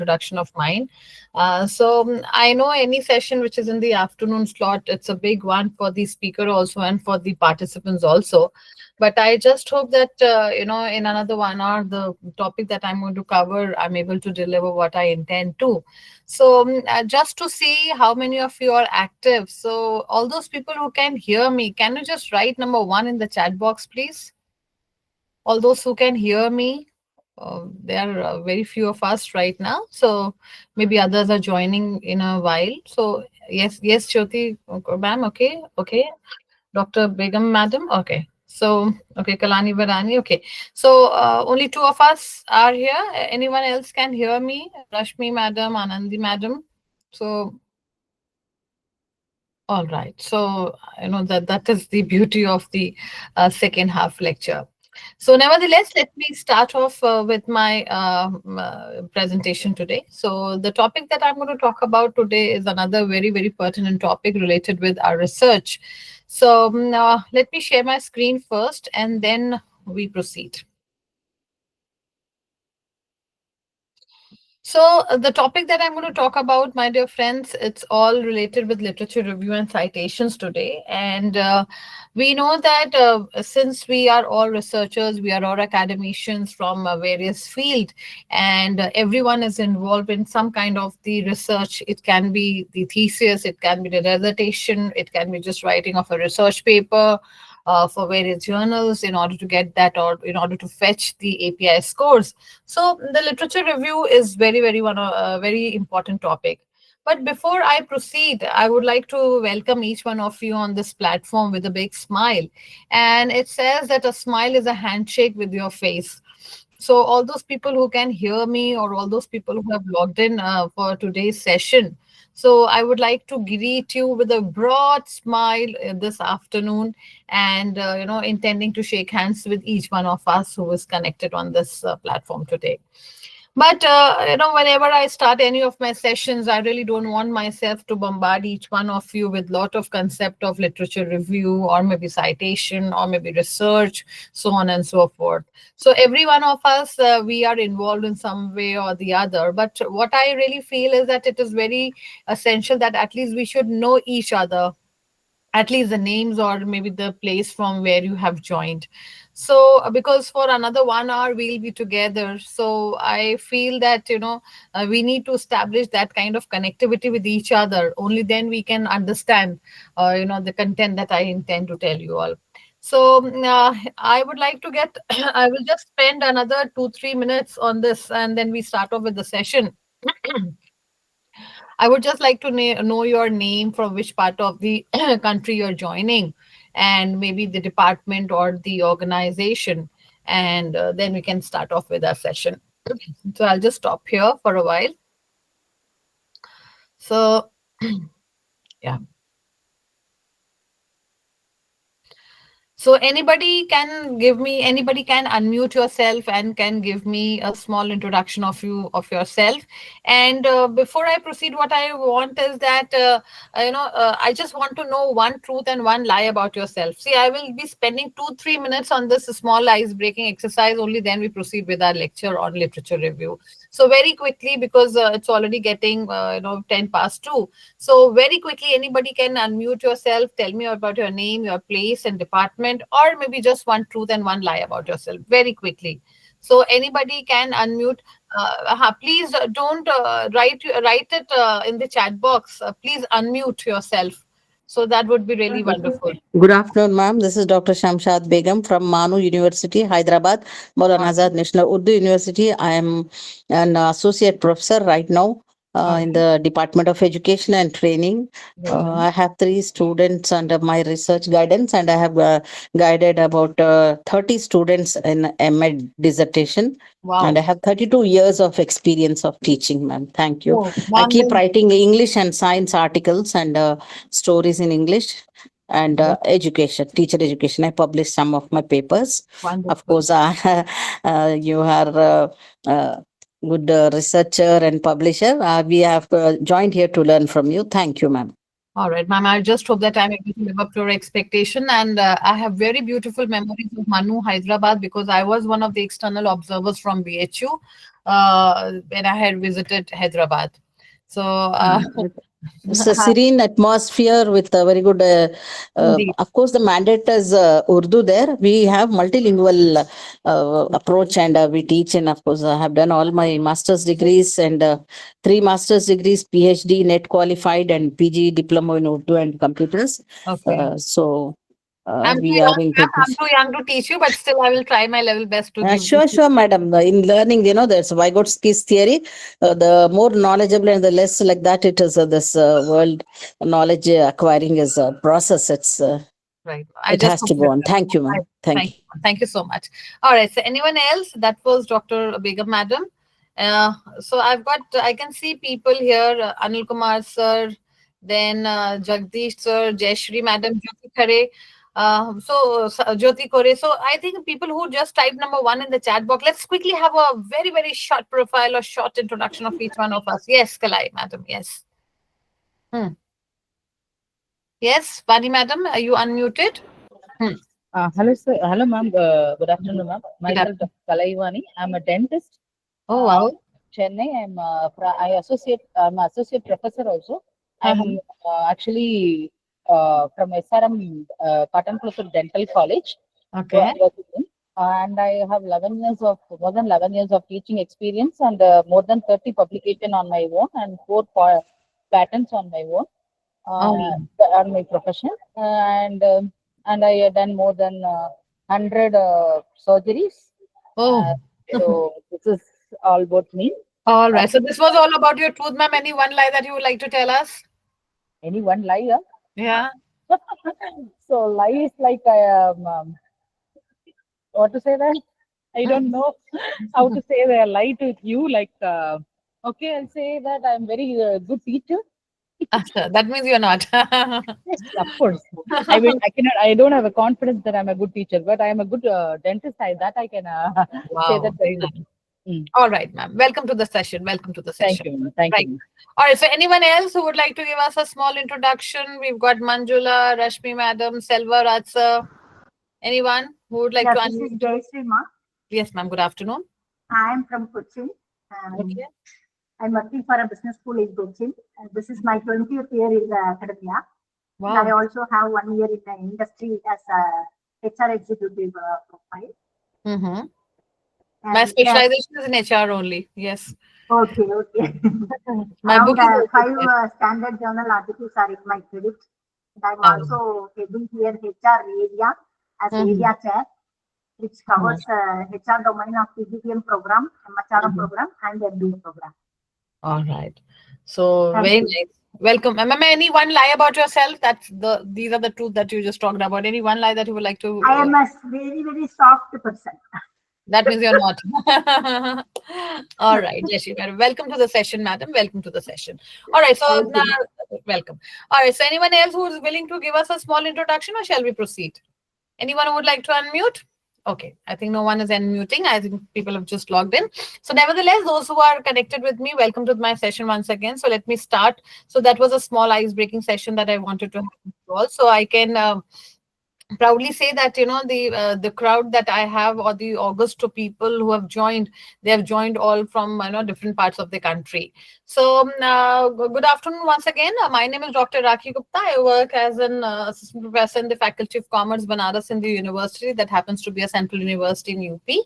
introduction of mine. I know any session which is in the afternoon slot, it's a big one for the speaker also and for the participants also. But I just hope that, in another 1 hour, the topic that I'm going to cover, I'm able to deliver what I intend to. Just to see how many of you are active. So, all those people who can hear me, can you just write number one in the chat box, please? All those who can hear me, there are very few of us right now, so maybe others are joining in a while. So yes, Jyoti, ma'am, okay, Dr. Begum, madam, okay. So okay, Kalani Varani, okay. So only two of us are here. Anyone else can hear me? Rashmi, madam, Anandi, madam. So all right. So that is the beauty of the second half lecture. So, nevertheless, let me start off with my presentation today. So, the topic that I'm going to talk about today is another very, very pertinent topic related with our research. So, let me share my screen first and then we proceed. So, the topic that I'm going to talk about, my dear friends, it's all related with literature review and citations today. And we know that since we are all researchers, we are all academicians from various field, and everyone is involved in some kind of the research. It can be the thesis, it can be the dissertation, it can be just writing of a research paper, for various journals in order to get that or in order to fetch the API scores. So the literature review is very, very one a very important topic. But before I proceed, I would like to welcome each one of you on this platform with a big smile. And it says that a smile is a handshake with your face. So all those people who can hear me or all those people who have logged in for today's session, so I would like to greet you with a broad smile this afternoon, and intending to shake hands with each one of us who is connected on this platform today. But whenever I start any of my sessions, I really don't want myself to bombard each one of you with lot of concept of literature review or maybe citation or maybe research, so on and so forth. So every one of us, we are involved in some way or the other. But what I really feel is that it is very essential that at least we should know each other, at least the names or maybe the place from where you have joined. So because for another 1 hour we'll be together, so I feel that we need to establish that kind of connectivity with each other. Only then we can understand the content that I intend to tell you all. So I would like to get I will just spend another 2-3 minutes on this and then we start off with the session. I would just like to know your name, from which part of the country you're joining, and maybe the department or the organization. And then we can start off with our session. So I'll just stop here for a while. So, yeah. So anybody can unmute yourself and can give me a small introduction of yourself. And before I proceed, what I want is that I just want to know one truth and one lie about yourself. See, I will be spending 2-3 minutes on this small ice breaking exercise. Only then we proceed with our lecture on literature review. So very quickly, because it's already getting 10 past 2. So very quickly, anybody can unmute yourself, tell me about your name, your place and department, or maybe just one truth and one lie about yourself very quickly. So anybody can unmute. Please don't write it in the chat box. Please unmute yourself. So that would be really wonderful. Good afternoon, ma'am. This is Dr. Shamshad Begum from Manu University, Hyderabad, Maulana All Azad National Urdu University. I am an associate professor right now right. in the Department of Education and Training. Very well. I have 3 students under my research guidance, and I have guided about 30 students in MA dissertation. And I Wow. have 32 years of experience of teaching, ma'am. Thank you. Oh, I ma'am, keep writing English and science articles and stories in English and education, teacher education. I published some of my papers. Of wonderful. course, you are uh, good researcher and publisher. We have joined here to learn from you. Thank you, ma'am. All right, ma'am. I just hope that I'm able to live up to your expectation. And I have very beautiful memories of Manu, Hyderabad, because I was one of the external observers from BHU. when I had visited Hyderabad. So, Mm. It's a serene atmosphere with a very good, indeed. of course, the mandate is Urdu there. We have multilingual approach and we teach. And of course, I have done all my master's degrees and three master's degrees, PhD, net qualified, and PG diploma in Urdu and computers. Okay. So I'm too we are young, into ma'am. I'm this. too young to teach you, but still, I will try my level best to give Sure, you. sure, madam. In learning, there's Vygotsky's theory. The more knowledgeable and the less like that it is, this world knowledge acquiring is a process. Right. I It just has hope to go that. on. Thank you, I, ma'am. Thank thank you. you. Thank you so much. All right. So, anyone else? That was Dr. Begum, madam. So, I can see people here Anil Kumar, sir, then Jagdish, sir, Jayashri, madam, Jyoti Khare. Jyoti Kore. So, I think people who just typed number one in the chat box, let's quickly have a very, very short profile or short introduction of each one of us. Yes, Kalai, madam. Yes. Hmm. Yes, Vani, madam, are you unmuted? Hmm. Hello, sir. Hello, ma'am. Good afternoon, ma'am. Good Myself, afternoon. Dr. Kalaivani. I'm a dentist. Oh, Uh, wow. Chennai. I'm associate professor also. I'm Uh-huh. actually from SRM Patanpusur Dental College. Okay. Working in. And I have 11 years of more than 11 years of teaching experience and more than 30 publication on my own and four patents on my own Oh, uh, on my profession. And I have done more than 100 surgeries. Uh, oh. so this is all about me. All Uh, right. So this was all about your truth, ma'am. Any one lie that you would like to tell us? any one lie? Yeah. So lie is like I am. What to say that? I don't know how to say the lie to you. Like, okay, I'll say that I'm very good teacher. Sure. That means you're not. Yes, of course. I will. I cannot. I don't have a confidence that I'm a good teacher, but I am a good dentist. That I can say Wow. that Very very good. nice. Mm. All right, ma'am. Welcome to the session. Welcome to the Thank session. you, ma'am. Thank you, Right. ma'am. All right. So anyone else who would like to give us a small introduction? We've got Manjula, Rashmi, madam, Selva, Raj, sir. Anyone who would like Yeah, to this is unmute? Jayashree Ma. Yes, ma'am. Good afternoon. I am from Cochin. Okay. I'm working for a business school in Cochin. This is my 20th year in the academia. And I Wow. also have 1 year in the industry as a HR executive profile. Mm-hmm. My And yes, specialization is in HR only. Yes. okay, okay. My Around book is also five there. standard journal articles are in my credit. And I'm Oh. also heading here HR area as Mm-hmm. area chair, which covers HR domain of PGPM program, MHRM Mm-hmm. program, and MBA program. All right. So Thank very you. nice. Welcome. Mama, any one lie about yourself? That's these are the truth that you just talked about. Any one lie that you would like I to am a very, very soft person. that means you're not. All right, Jessica. Welcome to the session, madam. Welcome to the session. All right, so Thank now you. welcome. All right, so anyone else who is willing to give us a small introduction, or shall we proceed? Anyone who would like to unmute? Okay, I think no one is unmuting. I think people have just logged in. So, nevertheless, those who are connected with me, welcome to my session once again. So, let me start. So, that was a small ice breaking session that I wanted to have with you all. So, I can proudly say that the crowd that I have, or the august people who have joined, they have joined all from different parts of the country. So good afternoon once again. My name is Dr. Rakhi Gupta. I work as an assistant professor in the faculty of commerce Banaras in the university that happens to be a central university in UP,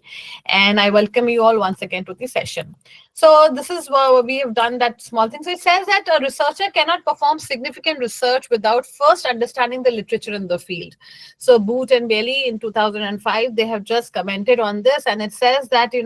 and I welcome you all once again to the session. So this is what we have done, that small thing. So it says that a researcher cannot perform significant research without first understanding the literature in the field. So Boot and Bailey in 2005, they have just commented on this, and it says that the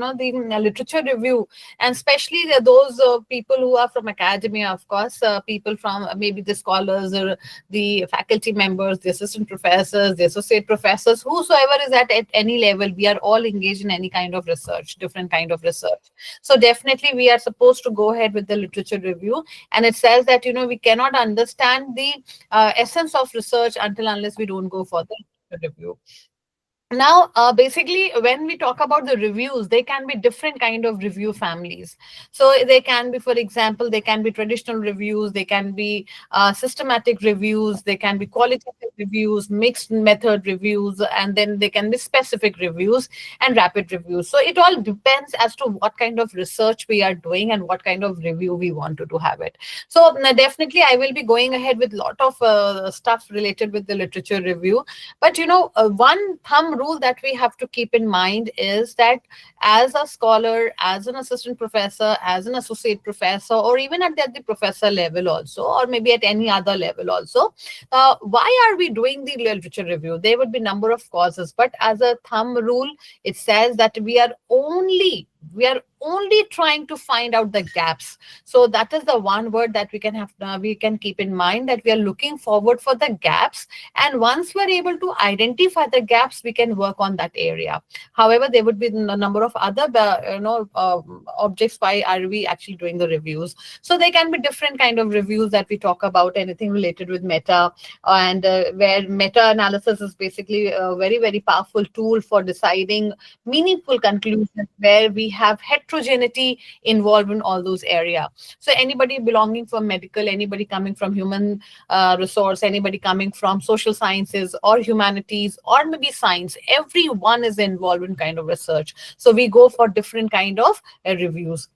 literature review, and especially those people who are from academia, of course, people from maybe the scholars or the faculty members, the assistant professors, the associate professors, whosoever is at any level, we are all engaged in any kind of research, different kind of research. So definitely we are supposed to go ahead with the literature review, and it says that we cannot understand the essence of research until unless we don't go for the review. Now basically when we talk about the reviews, they can be different kind of review families. So they can be, for example, they can be traditional reviews, they can be systematic reviews, they can be qualitative reviews, mixed method reviews, and then they can be specific reviews and rapid reviews. So it all depends as to what kind of research we are doing and what kind of review we want to have it. So definitely I will be going ahead with lot of stuff related with the literature review. But one thumb rule that we have to keep in mind is that as a scholar, as an assistant professor, as an associate professor, or even at the professor level also, or maybe at any other level also, why are we doing the literature review? There would be number of causes, but as a thumb rule, it says that we are only trying to find out the gaps. So that is the one word that we can keep in mind, that we are looking forward for the gaps, and once we're able to identify the gaps, we can work on that area. However, there would be a number of other objects. Why are we actually doing the reviews? So they can be different kind of reviews that we talk about, anything related with meta, and where meta analysis is basically a very very powerful tool for deciding meaningful conclusions, where we have heterogeneity involved in all those area. So anybody belonging from medical, anybody coming from human resource, anybody coming from social sciences or humanities or maybe science, everyone is involved in kind of research. So we go for different kind of reviews.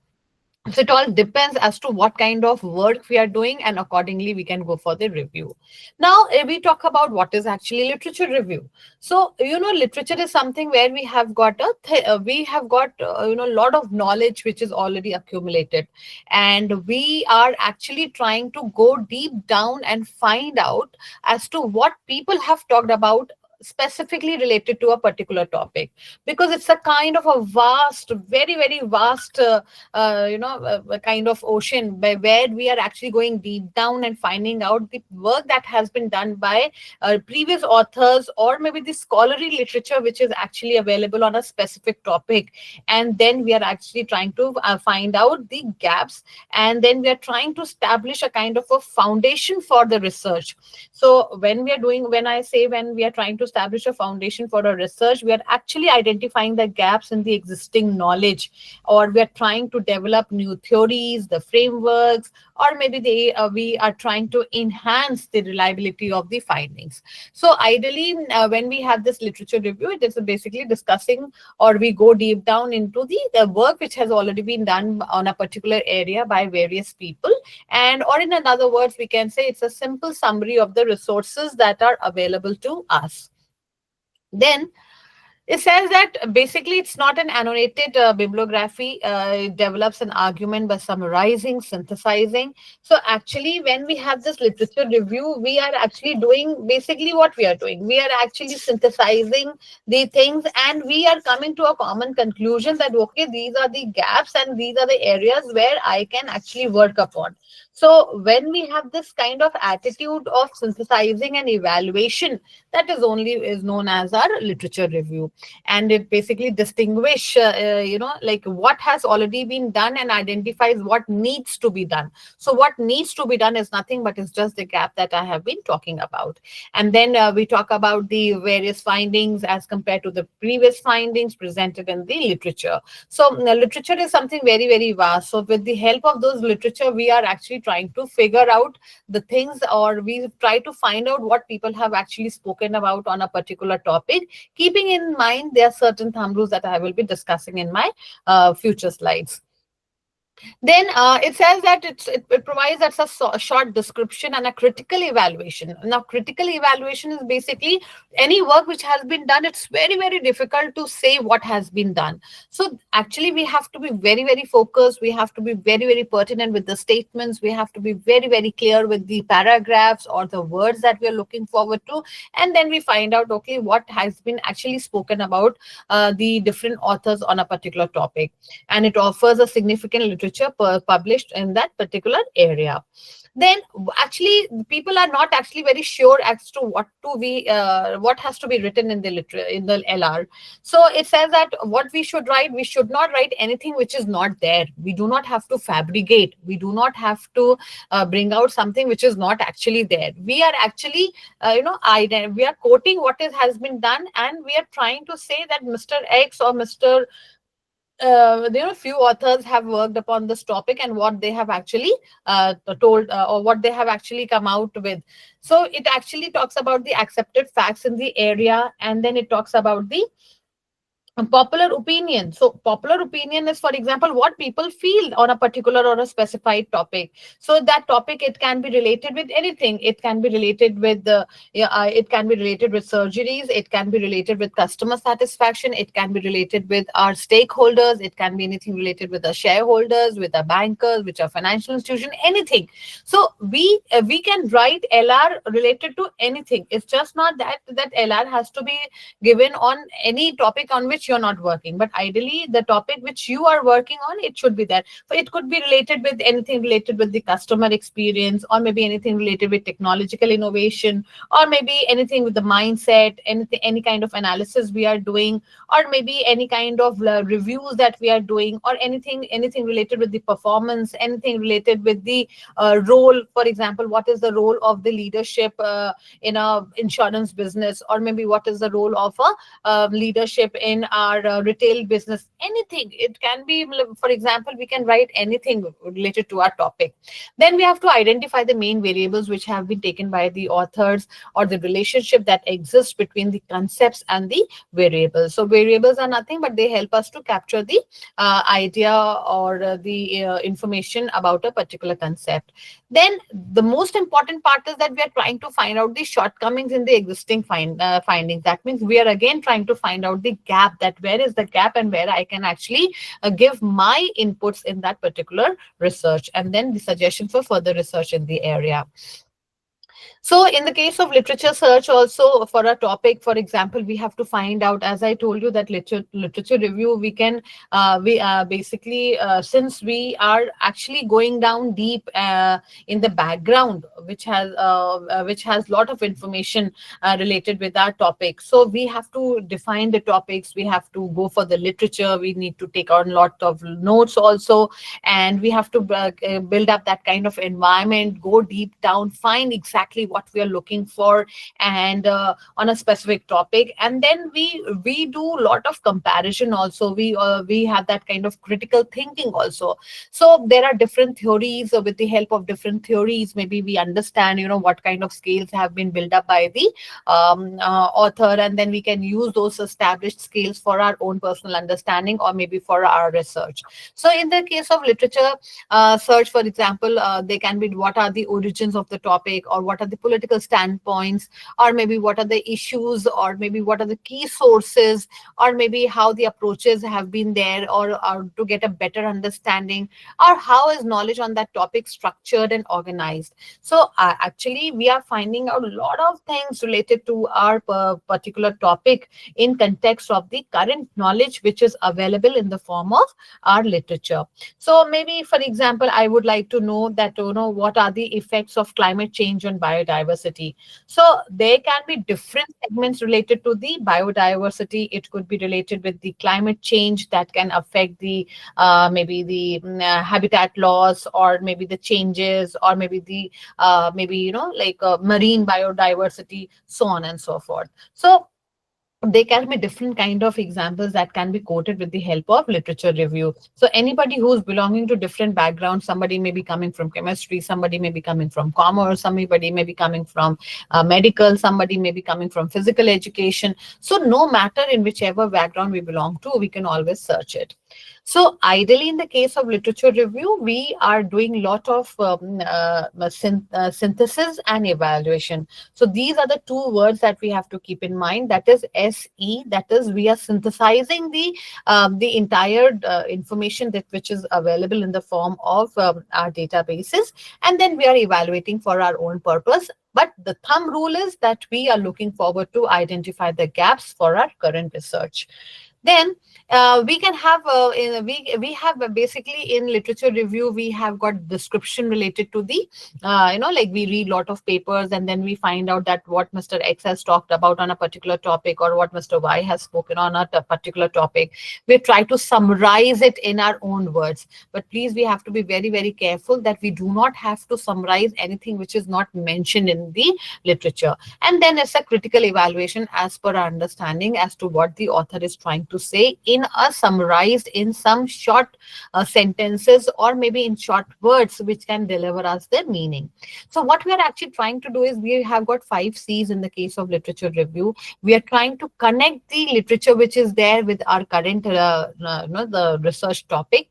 So it all depends as to what kind of work we are doing, and accordingly we can go for the review. Now we talk about what is actually literature review. So literature is something where we have got lot of knowledge which is already accumulated, and we are actually trying to go deep down and find out as to what people have talked about specifically related to a particular topic, because it's a kind of a vast, very very vast a kind of ocean where we are actually going deep down and finding out the work that has been done by previous authors, or maybe the scholarly literature which is actually available on a specific topic. And then we are actually trying to find out the gaps, and then we are trying to establish a kind of a foundation for the research. So when we are trying to establish a foundation for a research, we are actually identifying the gaps in the existing knowledge, or we are trying to develop new theories, the frameworks, or maybe we are trying to enhance the reliability of the findings. So ideally, when we have this literature review, it is basically discussing, or we go deep down into the work which has already been done on a particular area by various people, and or in other words, we can say it's a simple summary of the resources that are available to us. Then it says that basically it's not an annotated bibliography. It develops an argument by summarizing, synthesizing. So actually, when we have this literature review, we are actually doing basically what we are doing. We are actually synthesizing the things, and we are coming to a common conclusion that okay, these are the gaps and these are the areas where I can actually work upon. So when we have this kind of attitude of synthesizing and evaluation, that is known as our literature review. And it basically distinguish like what has already been done and identifies what needs to be done. So what needs to be done is nothing but it's just the gap that I have been talking about. And then we talk about the various findings as compared to the previous findings presented in the literature. So literature is something very very vast. So with the help of those literature, we are actually trying to figure out the things, or we try to find out what people have actually spoken about on a particular topic, keeping in mind there are certain thumb rules that I will be discussing in my future slides. Then it says that it provides us a short description and a critical evaluation. Now, critical evaluation is basically any work which has been done. It's very, very difficult to say what has been done. So actually, we have to be very, very focused. We have to be very, very pertinent with the statements. We have to be very, very clear with the paragraphs or the words that we are looking forward to. And then we find out, okay, what has been actually spoken about the different authors on a particular topic, and it offers a significant literature published in that particular area. then actually people are not actually very sure as to what has to be written in the in the LR. So it says that what we should write, we should not write anything which is not there. We do not have to fabricate, we do not have to bring out something which is not actually there. We are actually we are quoting what is has been done, and we are trying to say that Mr. X or Mr. Few authors have worked upon this topic, and what they have actually told, or what they have actually come out with. So it actually talks about the accepted facts in the area, and then it talks about the popular opinion. So popular opinion is, for example, what people feel on a particular or a specified topic. So that topic, it can be related with anything. It can be related with the it can be related with surgeries, it can be related with customer satisfaction, it can be related with our stakeholders, it can be anything related with the shareholders, with the bankers, which are financial institution, anything. So we can write LR related to anything. It's just not that LR has to be given on any topic on which you're not working, but ideally the topic which you are working on, it should be there. So it could be related with anything related with the customer experience, or maybe anything related with technological innovation, or maybe anything with the mindset, anything, any kind of analysis we are doing, or maybe any kind of reviews that we are doing, or anything related with the performance, anything related with the role. For example, what is the role of the leadership in a insurance business, or maybe what is the role of a leadership in our retail business. Anything, it can be, for example, we can write anything related to our topic. Then we have to identify the main variables which have been taken by the authors, or the relationship that exists between the concepts and the variables. So variables are nothing but they help us to capture the idea, or the information about a particular concept. Then the most important part is that we are trying to find out the shortcomings in the existing findings. That means we are again trying to find out the gap, that where is the gap and where I can actually give my inputs in that particular research, and then the suggestion for further research in the area. So in the case of literature search also, for a topic, for example, we have to find out, as I told you, that literature review, we can we basically since we are actually going down deep in the background, which has lot of information related with our topic. So we have to define the topics, we have to go for the literature, we need to take on lot of notes also, and we have to build up that kind of environment, go deep down, find exactly what we are looking for, and on a specific topic. And then we do a lot of comparison also. We have that kind of critical thinking also. So there are different theories. So with the help of different theories, maybe we understand, what kind of scales have been built up by the author, and then we can use those established scales for our own personal understanding, or maybe for our research. So in the case of literature search, for example, they can be what are the origins of the topic, or what are the political standpoints, or maybe what are the issues, or maybe what are the key sources, or maybe how the approaches have been there, or to get a better understanding, or how is knowledge on that topic structured and organized. So actually we are finding out a lot of things related to our particular topic in context of the current knowledge which is available in the form of our literature. So maybe, for example, I would like to know that, what are the effects of climate change on biodiversity. So there can be different segments related to the biodiversity. It could be related with the climate change that can affect the maybe the habitat loss, or maybe the changes, or maybe the maybe marine biodiversity, so on and so forth. So there can be different kind of examples that can be quoted with the help of literature review. So anybody who's belonging to different backgrounds, somebody may be coming from chemistry, somebody may be coming from commerce, somebody may be coming from medical, somebody may be coming from physical education. So no matter in whichever background we belong to, we can always search it. So ideally, in the case of literature review, we are doing a lot of synthesis and evaluation. So these are the two words that we have to keep in mind. That is SE. That is, we are synthesizing the entire information that which is available in the form of our databases, and then we are evaluating for our own purpose. But the thumb rule is that we are looking forward to identify the gaps for our current research. Then we can have we have basically in literature review we have got description related to the like we read lot of papers and then we find out that what Mr. X has talked about on a particular topic or what Mr. Y has spoken on a particular topic. We try to summarize it in our own words, but please we have to be very very careful that we do not have to summarize anything which is not mentioned in the literature. And then it's a critical evaluation as per our understanding as to what the author is trying to say in a summarized in some short sentences or maybe in short words which can deliver us their meaning. So what we are actually trying to do is we have got 5 C's in the case of literature review. We are trying to connect the literature which is there with our current the research topic.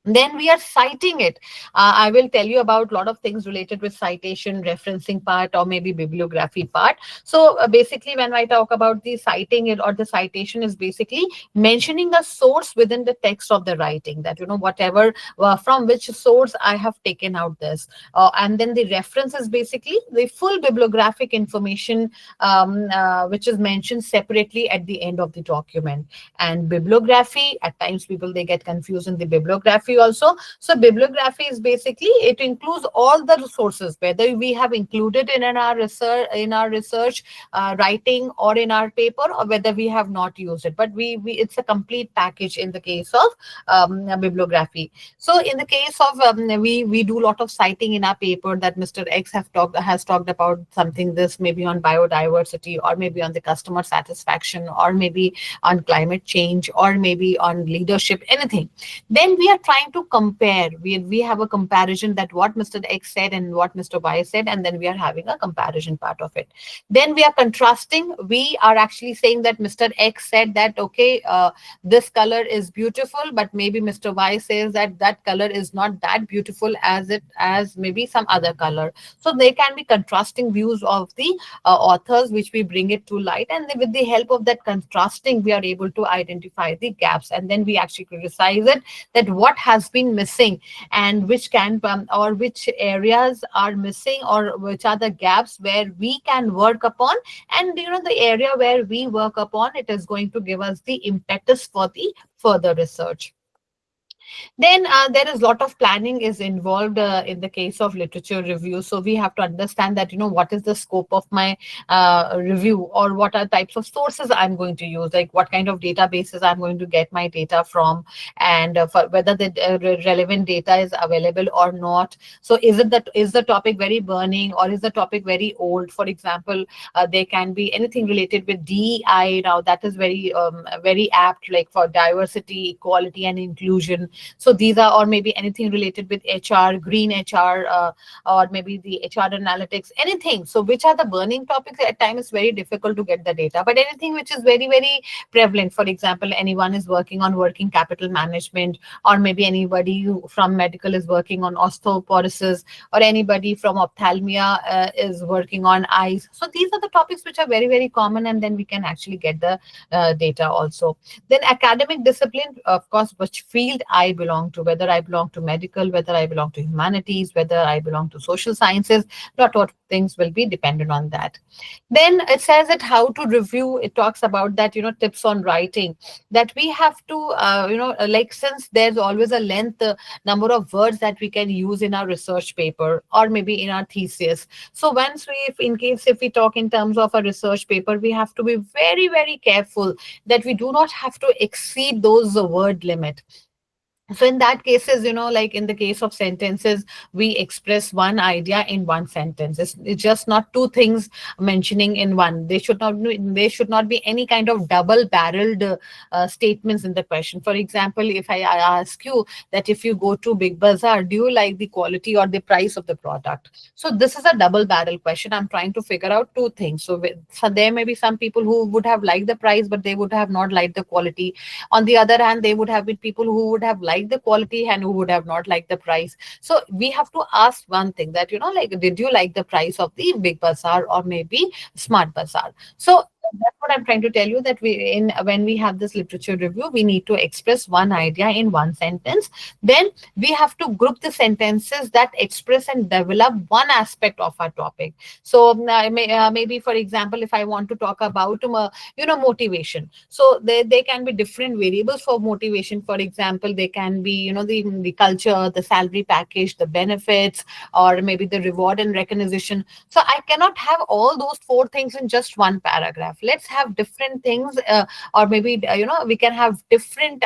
Then we are citing it. I will tell you about a lot of things related with citation referencing part or maybe bibliography part. So basically when I talk about the citing it or the citation is basically mentioning a source within the text of the writing, that whatever from which source I have taken out this, and then the reference is basically the full bibliographic information which is mentioned separately at the end of the document. And bibliography, at times people they get confused in the bibliography also. So bibliography is basically it includes all the resources whether we have included in our research writing or in our paper, or whether we have not used it, but we it's a complete package in the case of bibliography. So in the case of we do a lot of citing in our paper that Mr. X has talked about something, this maybe on biodiversity or maybe on the customer satisfaction or maybe on climate change or maybe on leadership, anything. Then we are trying to compare. We have a comparison that what Mr. X said and what Mr. Y said, and then we are having a comparison part of it. Then we are contrasting. We are actually saying that Mr. X said that, okay, this color is beautiful, but maybe Mr. Y says that that color is not that beautiful as maybe some other color. So they can be contrasting views of the authors, which we bring it to light, and then with the help of that contrasting, we are able to identify the gaps, and then we actually criticize it that what has been missing and which can or which areas are missing or which are the gaps where we can work upon. And the area where we work upon, it is going to give us the impetus for the further research. Then there is a lot of planning is involved in the case of literature review. So we have to understand that what is the scope of my review, or what are types of sources I'm going to use, like what kind of databases I'm going to get my data from, and for whether the relevant data is available or not. So is the topic very burning, or is the topic very old? For example, there can be anything related with DEI now, that is very apt, like for diversity, equality and inclusion. So these are, or maybe anything related with HR, green HR, or maybe the HR analytics, anything. So which are the burning topics? At times it's very difficult to get the data, but anything which is very, very prevalent. For example, anyone is working on working capital management, or maybe anybody from medical is working on osteoporosis, or anybody from ophthalmia is working on eyes. So these are the topics which are very, very common, and then we can actually get the data also. Then academic discipline, of course, which field I belong to, whether I belong to medical, whether I belong to humanities, whether I belong to social sciences, lot of things will be dependent on that. Then it says that how to review, it talks about that, tips on writing, that we have to, like since there's always a length number of words that we can use in our research paper or maybe in our thesis. So once we, if we talk in terms of a research paper, we have to be very, very careful that we do not have to exceed those word limit. So in that cases, like in the case of sentences, we express one idea in one sentence. It's just not two things mentioning in one. There should not be any kind of double barreled statements in the question. For example, if I ask you that if you go to Big Bazaar, do you like the quality or the price of the product? So this is a double barrel question. I'm trying to figure out two things. So there may be some people who would have liked the price, but they would have not liked the quality. On the other hand, there would have been people who would have liked the quality and who would have not liked the price. So we have to ask one thing that, like, did you like the price of the Big Bazaar or maybe Smart Bazaar? So That's what I'm trying to tell you, that we in when we have this literature review, we need to express one idea in one sentence. Then we have to group the sentences that express and develop one aspect of our topic. So maybe for example, if I want to talk about motivation, so there can be different variables for motivation. For example, they can be the culture, the salary package, the benefits, or maybe the reward and recognition. So I cannot have all those four things in just one paragraph. Let's have different things, or maybe we can have different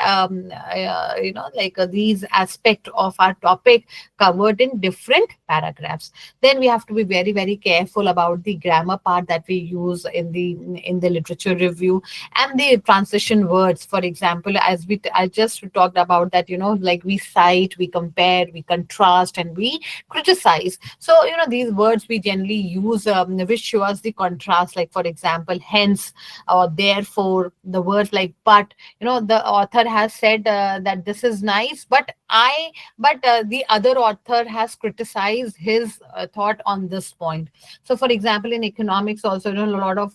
these aspect of our topic covered in different paragraphs. Then we have to be very very careful about the grammar part that we use in the literature review, and the transition words. For example, I just talked about that, like we cite, we compare, we contrast, and we criticize. So these words we generally use, which show us the contrast, like for example, hence or therefore. The words like but, the author has said that this is nice, but the other author has criticized his thought on this point. So for example, in economics also, a lot of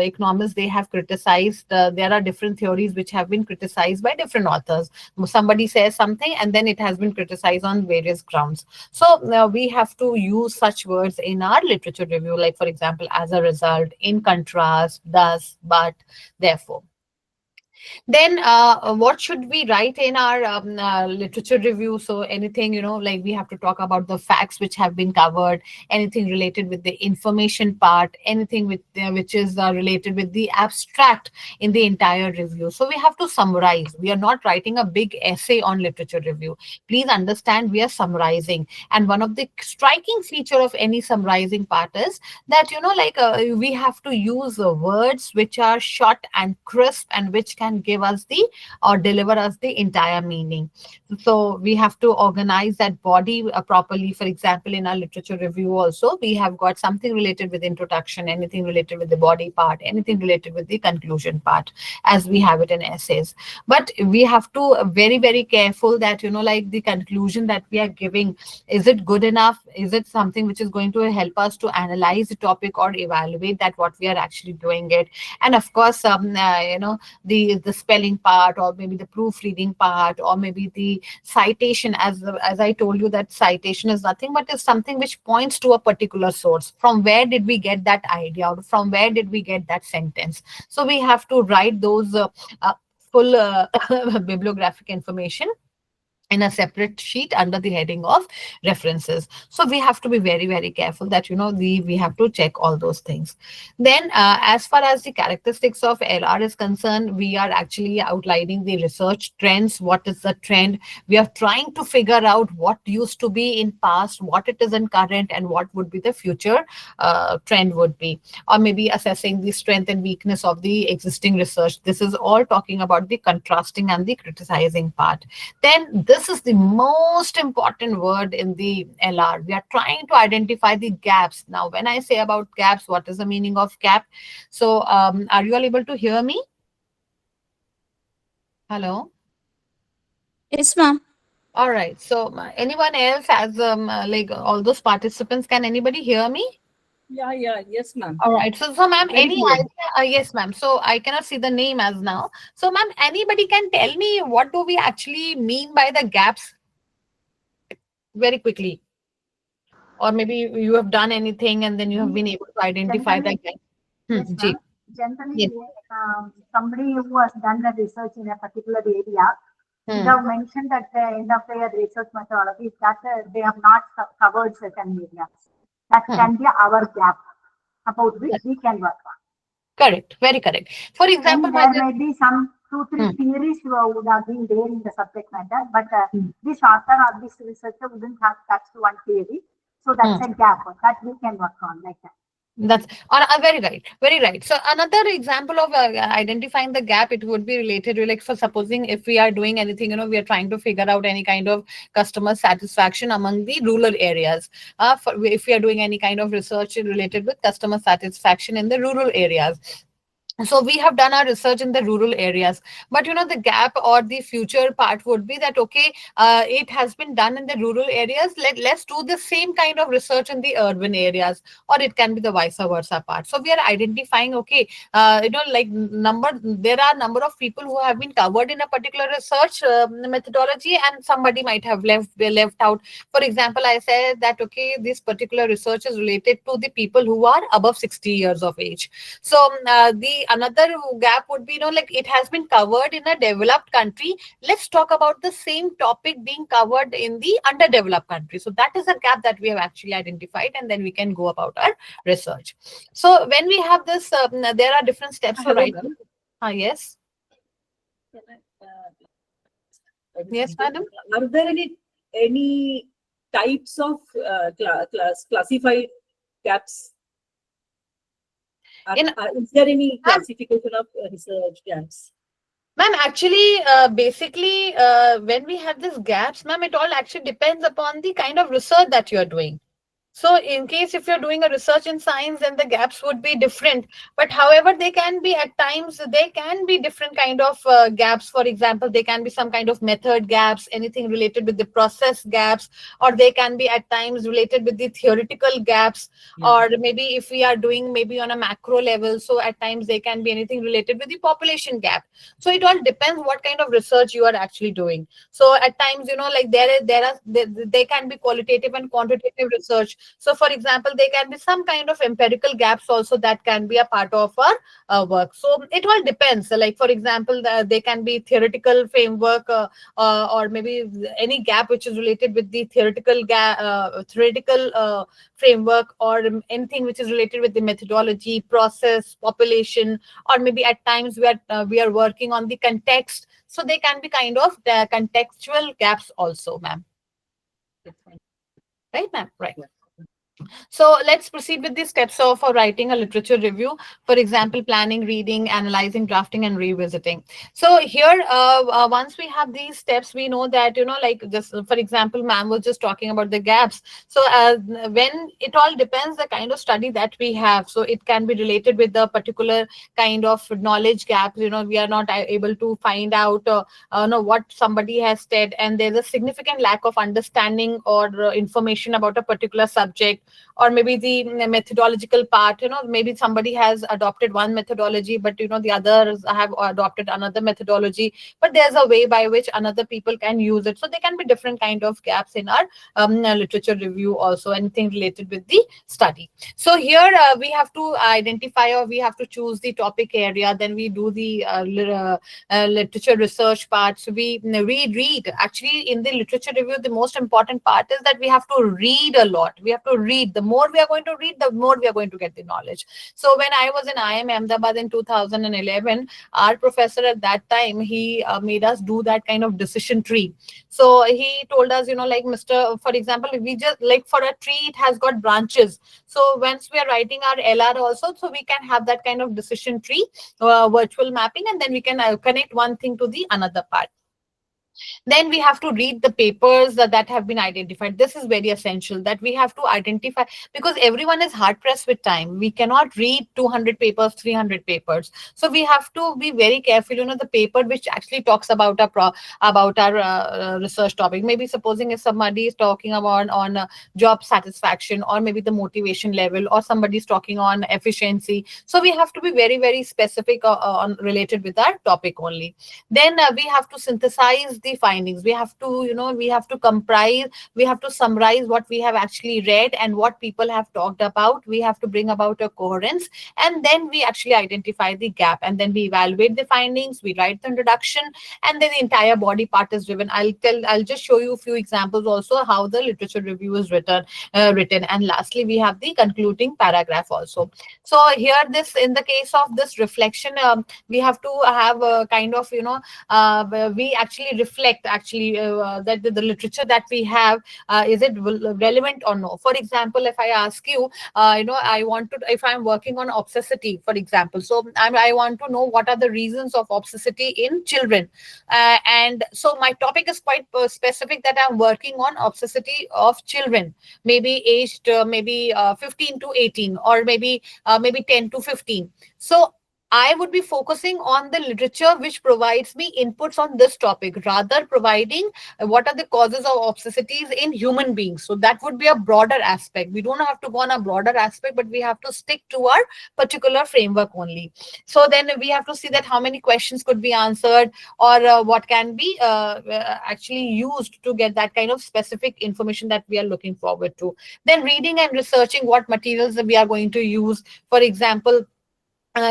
economists, they have criticized, there are different theories which have been criticized by different authors. Somebody says something and then it has been criticized on various grounds. So we have to use such words in our literature review, like for example, as a result, in contrast, thus, but, therefore. Then what should we write in our literature review? So anything, like we have to talk about the facts which have been covered, anything related with the information part, anything with which is related with the abstract in the entire review. So we have to summarize. We are not writing a big essay on literature review. Please understand, we are summarizing. And one of the striking feature of any summarizing part is that, we have to use words which are short and crisp, and which can give us the or deliver us the entire meaning. So we have to organize that body properly. For example, in our literature review also, we have got something related with introduction, anything related with the body part, anything related with the conclusion part, as we have it in essays. But we have to very very careful that, like the conclusion that we are giving, is it good enough? Is it something which is going to help us to analyze the topic or evaluate that what we are actually doing it? And of course, the spelling part, or maybe the proofreading part, or maybe the citation. As I told you, that citation is nothing but is something which points to a particular source. From where did we get that idea, or from where did we get that sentence? So we have to write those full bibliographic information in a separate sheet under the heading of references. So we have to be very very careful that, we have to check all those things. Then as far as the characteristics of LR is concerned, we are actually outlining the research trends. What is the trend? We are trying to figure out what used to be in past, what it is in current, and what would be the future trend would be. Or maybe assessing the strength and weakness of the existing research. This is all talking about the contrasting and the criticizing part. Then this is the most important word in the LR. We are trying to identify the gaps. Now, when I say about gaps, what is the meaning of gap? So, are you all able to hear me? Hello? Yes, ma'am. All right. So, anyone else has like all those participants? Can anybody hear me? Yeah, yeah, yes, ma'am. All right. So, ma'am, Very any clear. idea? Yes, ma'am. So, I cannot see the name as now. So, ma'am, anybody can tell me what do we actually mean by the gaps very quickly? Or maybe you have done anything and then you have been able to identify Generally, that gap. yes, Ji. ma'am. Generally, Yes. somebody who has done the research in a particular area would Hmm. have mentioned at the end of their research methodology that they have not covered certain areas. That Hmm. can be our gap about which Yes. we can work on. Correct. Very correct. For example, Then there may be some two, three Hmm. theories who would have been there in the subject matter, but Hmm. this author or this researcher wouldn't have touched one theory. So Hmm. that's a gap that we can work on like that. That's very right, very right. So another example of identifying the gap, it would be related to, like, for supposing if we are doing anything, we are trying to figure out any kind of customer satisfaction among the rural areas. If we are doing any kind of research related with customer satisfaction in the rural areas, So we have done our research in the rural areas, but the gap or the future part would be that, okay, it has been done in the rural areas, let's do the same kind of research in the urban areas, or it can be the vice versa part. So we are identifying, okay, like there are number of people who have been covered in a particular research methodology, and somebody might have left out. For example, I said that, okay, this particular research is related to the people who are above 60 years of age. So the another gap would be, like it has been covered in a developed country. Let's talk about the same topic being covered in the underdeveloped country. So that is a gap that we have actually identified, and then we can go about our research. So when we have this, there are different steps for Hello, writing. ma'am. Yes, yes, There- madam. Are there any types of classified gaps? In Is there any Ma'am, classification of research gaps? ma'am, actually, basically, when we have these gaps, ma'am, it all actually depends upon the kind of research that you are doing. So, in case if you're doing a research in science, then the gaps would be different. But however, they can be at times, they can be different kind of gaps. For example, they can be some kind of method gaps, anything related with the process gaps, or they can be at times related with the theoretical gaps, Yeah. or maybe if we are doing maybe on a macro level, so at times they can be anything related with the population gap. So it all depends what kind of research you are actually doing. So at times, like there can be qualitative and quantitative research. So, for example, there can be some kind of empirical gaps also that can be a part of our work. So, it all depends. So, like, for example, there can be theoretical framework, or maybe any gap which is related with the theoretical framework, or anything which is related with the methodology, process, population, or maybe at times we are working on the context. So, they can be kind of contextual gaps also, ma'am. Right, ma'am? Right. So let's proceed with the steps of writing a literature review. For example, planning, reading, analyzing, drafting, and revisiting. So here, once we have these steps, we know that, like just for example, ma'am was just talking about the gaps. So when it all depends the kind of study that we have. So it can be related with the particular kind of knowledge gap. We are not able to find out what somebody has said, and there's a significant lack of understanding or information about a particular subject, or maybe the methodological part. Maybe somebody has adopted one methodology, but the others have adopted another methodology, but there's a way by which another people can use it. So there can be different kind of gaps in our literature review also, anything related with the study. So here we have to identify, or we have to choose the topic area, then we do the literature research part. So we read. Actually, in the literature review, the most important part is that we have to read a lot. We have to read. The more we are going to read, the more we are going to get the knowledge. So when I was in IIM Ahmedabad in 2011, our professor at that time, he made us do that kind of decision tree. So he told us, like, Mr. For example, if we just like for a tree, it has got branches. So once we are writing our LR also, so we can have that kind of decision tree, virtual mapping, and then we can connect one thing to the another part. Then we have to read the papers that have been identified. This is very essential, that we have to identify, because everyone is hard pressed with time. We cannot read 200 papers, 300 papers. So we have to be very careful. The paper which actually talks about our research topic. Maybe supposing if somebody is talking about on job satisfaction, or maybe the motivation level, or somebody is talking on efficiency. So we have to be very, very specific on related with our topic only. Then we have to synthesize the findings. We have to, we have to summarize what we have actually read and what people have talked about. We have to bring about a coherence, and then we actually identify the gap, and then we evaluate the findings. We write the introduction, and then the entire body part is driven. I'll just show you a few examples also how the literature review is written. And lastly, we have the concluding paragraph also. So here, this in the case of this reflection, we have to have a kind of, where we actually reflect actually that the literature that we have, is it relevant or no. For example, if I ask you, I want to, if I'm working on obesity, for example, so I want to know what are the reasons of obesity in children, and so my topic is quite specific, that I'm working on obesity of children, maybe aged maybe 15 to 18, or maybe 10 to 15. So I would be focusing on the literature which provides me inputs on this topic, rather providing what are the causes of obsessities in human beings. So that would be a broader aspect. We don't have to go on a broader aspect, but we have to stick to our particular framework only. So then we have to see that how many questions could be answered, or what can be actually used to get that kind of specific information that we are looking forward to. Then reading and researching what materials we are going to use. For example,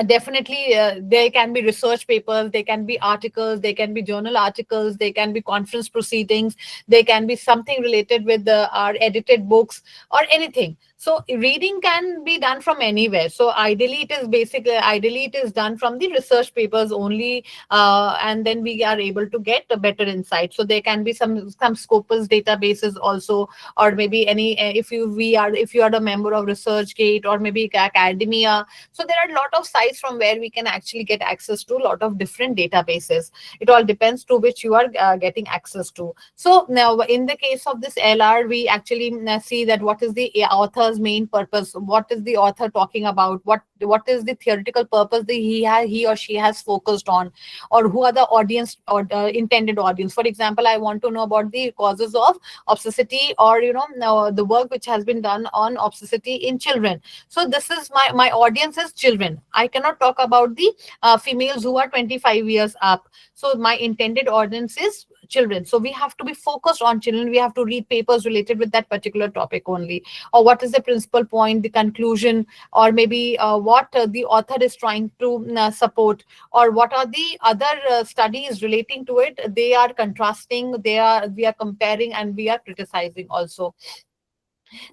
definitely, there can be research papers, there can be articles, there can be journal articles, there can be conference proceedings, there can be something related with our edited books or anything. So reading can be done from anywhere. So ideally it is done from the research papers only, and then we are able to get a better insight. So there can be some Scopus databases also, or maybe any if you are a member of ResearchGate or maybe academia. So there are a lot of sites from where we can actually get access to a lot of different databases. It all depends to which you are getting access to. So now in the case of this LR, we actually see that what is the author's main purpose, what is the author talking about, what is the theoretical purpose that he or she has focused on, or who are the audience or intended audience. For example, I want to know about the causes of obsessity, or now the work which has been done on obsessity in children. So this is my audience is children. I cannot talk about the females who are 25 years up. So my intended audience is children. So we have to be focused on children. We have to read papers related with that particular topic only, or what is the principal point, the conclusion, or maybe what the author is trying to support, or what are the other studies relating to it. They are contrasting, we are comparing, and we are criticizing also.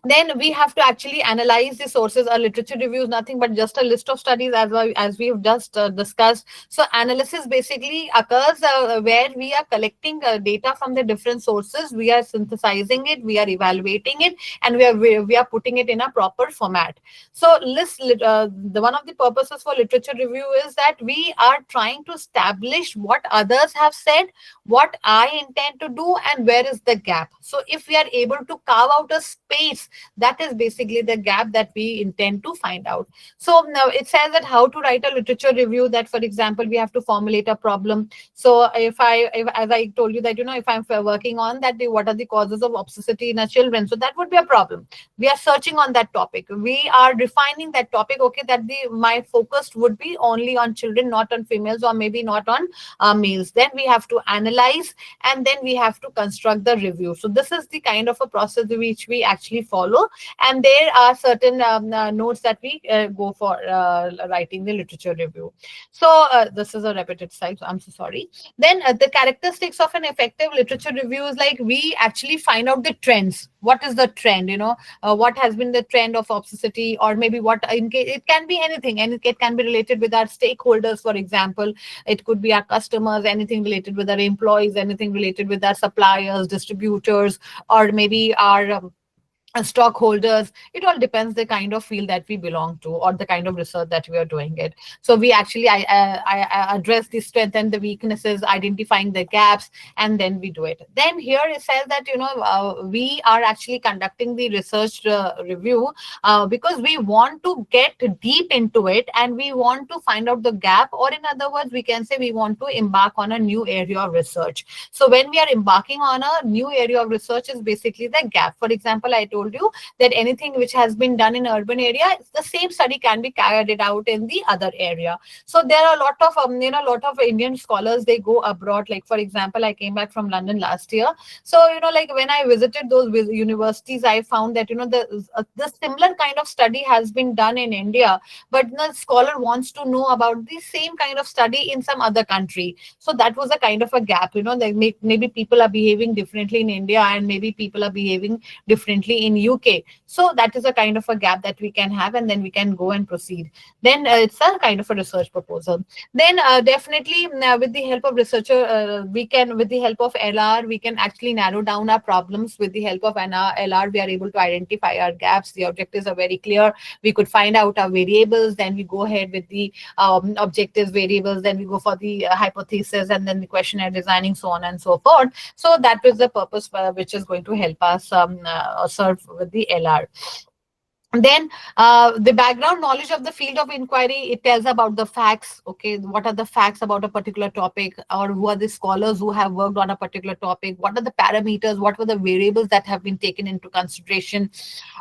Then we have to actually analyze the sources. A literature review is nothing but just a list of studies, as we've just discussed. So analysis basically occurs where we are collecting data from the different sources, we are synthesizing it, we are evaluating it, and we are putting it in a proper format. So the one of the purposes for literature review is that we are trying to establish what others have said, what I intend to do, and where is the gap. So if we are able to carve out a space, that is basically the gap that we intend to find out. So now it says that how to write a literature review, that for example, we have to formulate a problem. So if as I told you that, if I'm working on that, what are the causes of obsessity in our children? So that would be a problem. We are searching on that topic. We are defining that topic. Okay, that my focus would be only on children, not on females, or maybe not on males. Then we have to analyze, and then we have to construct the review. So this is the kind of a process which we actually follow, and there are certain notes that we go for writing the literature review. So this is a repeated slide, so I'm so sorry. Then the characteristics of an effective literature review is like we actually find out the trends. What is the trend? What has been the trend of obsessity, or maybe what in case it can be anything, and it can be related with our stakeholders. For example, it could be our customers, anything related with our employees, anything related with our suppliers, distributors, or maybe our stockholders. It all depends the kind of field that we belong to, or the kind of research that we are doing it. So we actually I address the strength and the weaknesses, identifying the gaps, and then we do it. Then here it says that we are actually conducting the research review because we want to get deep into it, and we want to find out the gap, or in other words, we can say we want to embark on a new area of research. So when we are embarking on a new area of research is basically the gap. For example, I told you that anything which has been done in urban area, the same study can be carried out in the other area. So there are a lot of lot of Indian scholars, they go abroad. Like for example, I came back from London last year. So like when I visited those universities, I found that the similar kind of study has been done in India, but the scholar wants to know about the same kind of study in some other country. So that was a kind of a gap. Like maybe people are behaving differently in India, and maybe people are behaving differently in UK. So that is a kind of a gap that we can have, and then we can go and proceed. Then it's a kind of a research proposal. Then definitely with the help of researcher, with the help of LR, we can actually narrow down our problems. With the help of an LR, we are able to identify our gaps. The objectives are very clear. We could find out our variables. Then we go ahead with the objectives, variables. Then we go for the hypothesis, and then the questionnaire designing, so on and so forth. So that was the purpose which is going to help us serve with the LR. Then the background knowledge of the field of inquiry, it tells about the facts. Okay, what are the facts about a particular topic, or who are the scholars who have worked on a particular topic, what are the parameters, what were the variables that have been taken into consideration,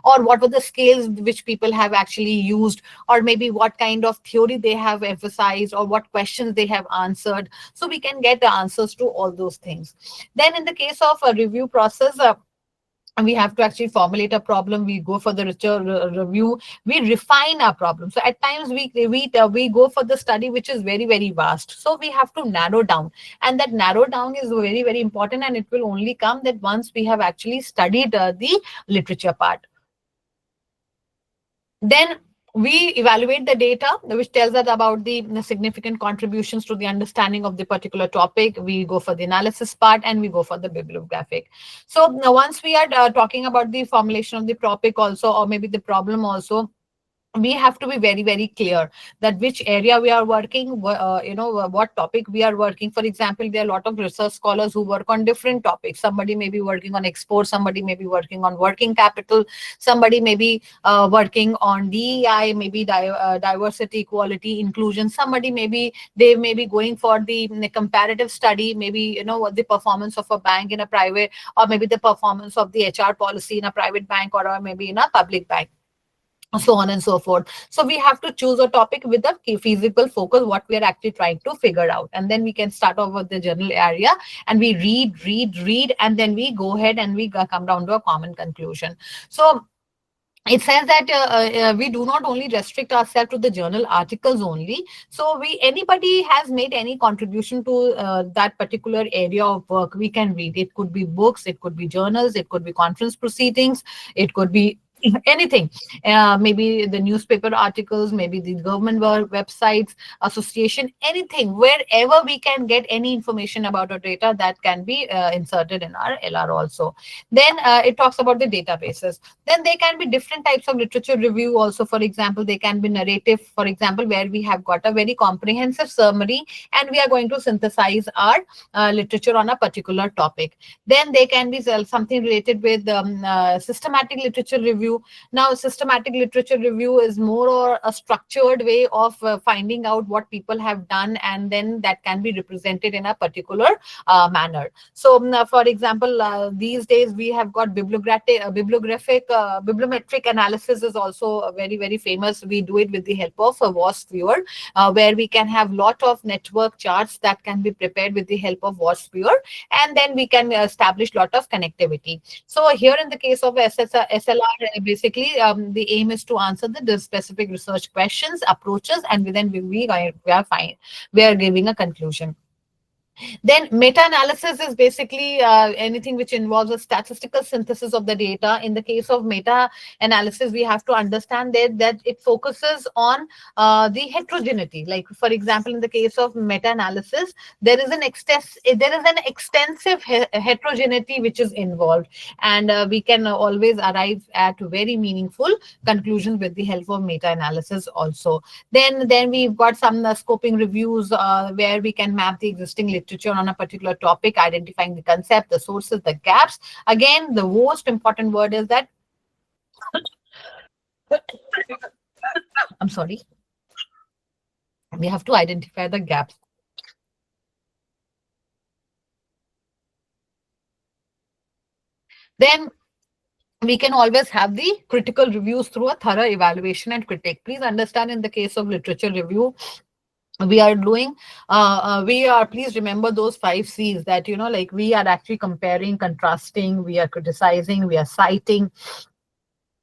or what were the scales which people have actually used, or maybe what kind of theory they have emphasized, or what questions they have answered. So we can get the answers to all those things. Then in the case of a review process, and we have to actually formulate a problem, we go for the richer review, we refine our problem. So at times we go for the study which is very very vast, so we have to narrow down, and that narrow down is very very important, and it will only come that once we have actually studied the literature part. Then we evaluate the data, which tells us about the significant contributions to the understanding of the particular topic. We go for the analysis part, and we go for the bibliographic. So now once we are talking about the formulation of the topic also, or maybe the problem also, we have to be very very clear that which area we are working, what topic we are working. For example, there are a lot of research scholars who work on different topics. Somebody may be working on export, somebody may be working on working capital, somebody may be working on DEI, maybe diversity, equality, inclusion. Somebody maybe they may be going for the comparative study, maybe what the performance of a bank in a private, or maybe the performance of the HR policy in a private bank, or maybe in a public bank, so on and so forth. So we have to choose a topic with a key feasible focus, what we are actually trying to figure out, and then we can start off with the general area, and we read, and then we go ahead and we come down to a common conclusion. So it says that we do not only restrict ourselves to the journal articles only. So we anybody has made any contribution to that particular area of work, we can read. It could be books, it could be journals, it could be conference proceedings, it could be anything. Maybe the newspaper articles, maybe the government websites, association, anything, wherever we can get any information about our data, that can be inserted in our LR also. Then it talks about the databases. Then there can be different types of literature review also. For example, they can be narrative, for example, where we have got a very comprehensive summary, and we are going to synthesize our literature on a particular topic. Then they can be something related with systematic literature review. Now systematic literature review is more or a structured way of finding out what people have done, and then that can be represented in a particular manner. So for example, these days we have got bibliometric analysis is also very very famous. We do it with the help of a WASP viewer, where we can have lot of network charts that can be prepared with the help of WASP viewer, and then we can establish lot of connectivity. So here in the case of SLR, basically the aim is to answer the specific research questions, approaches, and then we are giving a conclusion. Then meta-analysis is basically anything which involves a statistical synthesis of the data. In the case of meta-analysis, we have to understand that it focuses on the heterogeneity. Like for example, in the case of meta-analysis, there is an extensive heterogeneity which is involved, and we can always arrive at very meaningful conclusions with the help of meta-analysis also. Then we've got some scoping reviews where we can map the existing literature on a particular topic, identifying the concept, the sources, the gaps. Again, the most important word is that I'm sorry, we have to identify the gaps. Then we can always have the critical reviews through a thorough evaluation and critique. Please understand, in the case of literature review, we are doing we are please remember those 5 C's, that like we are actually comparing, contrasting, we are criticizing, we are citing,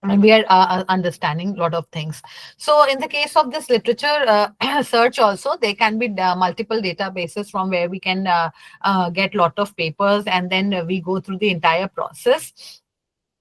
and we are understanding a lot of things. So in the case of this literature search also, there can be multiple databases from where we can get lot of papers, and then we go through the entire process,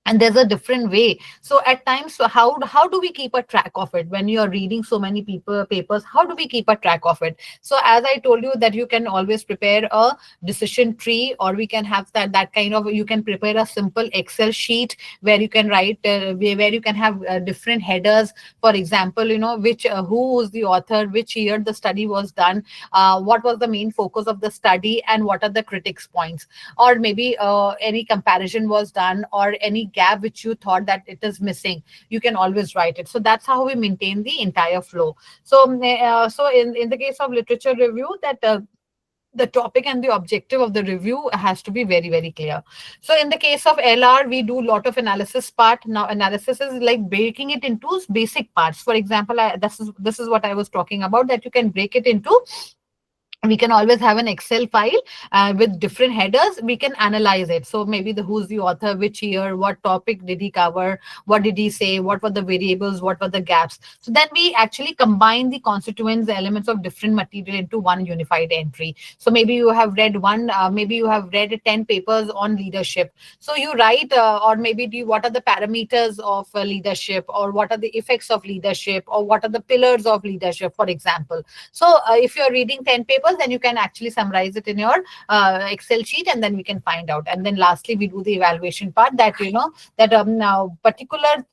and there's a different way. So at times, so how do we keep a track of it when you are reading so many papers? How do we keep a track of it? So as I told you, that you can always prepare a decision tree, or we can have that kind of, you can prepare a simple Excel sheet where you can write where you can have different headers. For example, which who was the author, which year the study was done, what was the main focus of the study, and what are the critics points, or maybe any comparison was done, or any gap which you thought that it is missing, you can always write it. So that's how we maintain the entire flow. So in the case of literature review, that the topic and the objective of the review has to be very very clear. So in the case of LR, we do lot of analysis part. Now analysis is like breaking it into basic parts. For example, this is what I was talking about, that you can break it into, we can always have an Excel file with different headers. We can analyze it. So maybe the who's the author, which year, what topic did he cover, what did he say, what were the variables, what were the gaps. So then we actually combine the constituents, the elements of different material into one unified entry. So maybe you have read maybe you have read 10 papers on leadership. So you write, or maybe what are the parameters of leadership, or what are the effects of leadership, or what are the pillars of leadership, for example. So if you're reading 10 papers, then you can actually summarize it in your Excel sheet, and then we can find out. And then lastly, we do the evaluation part, that that now particular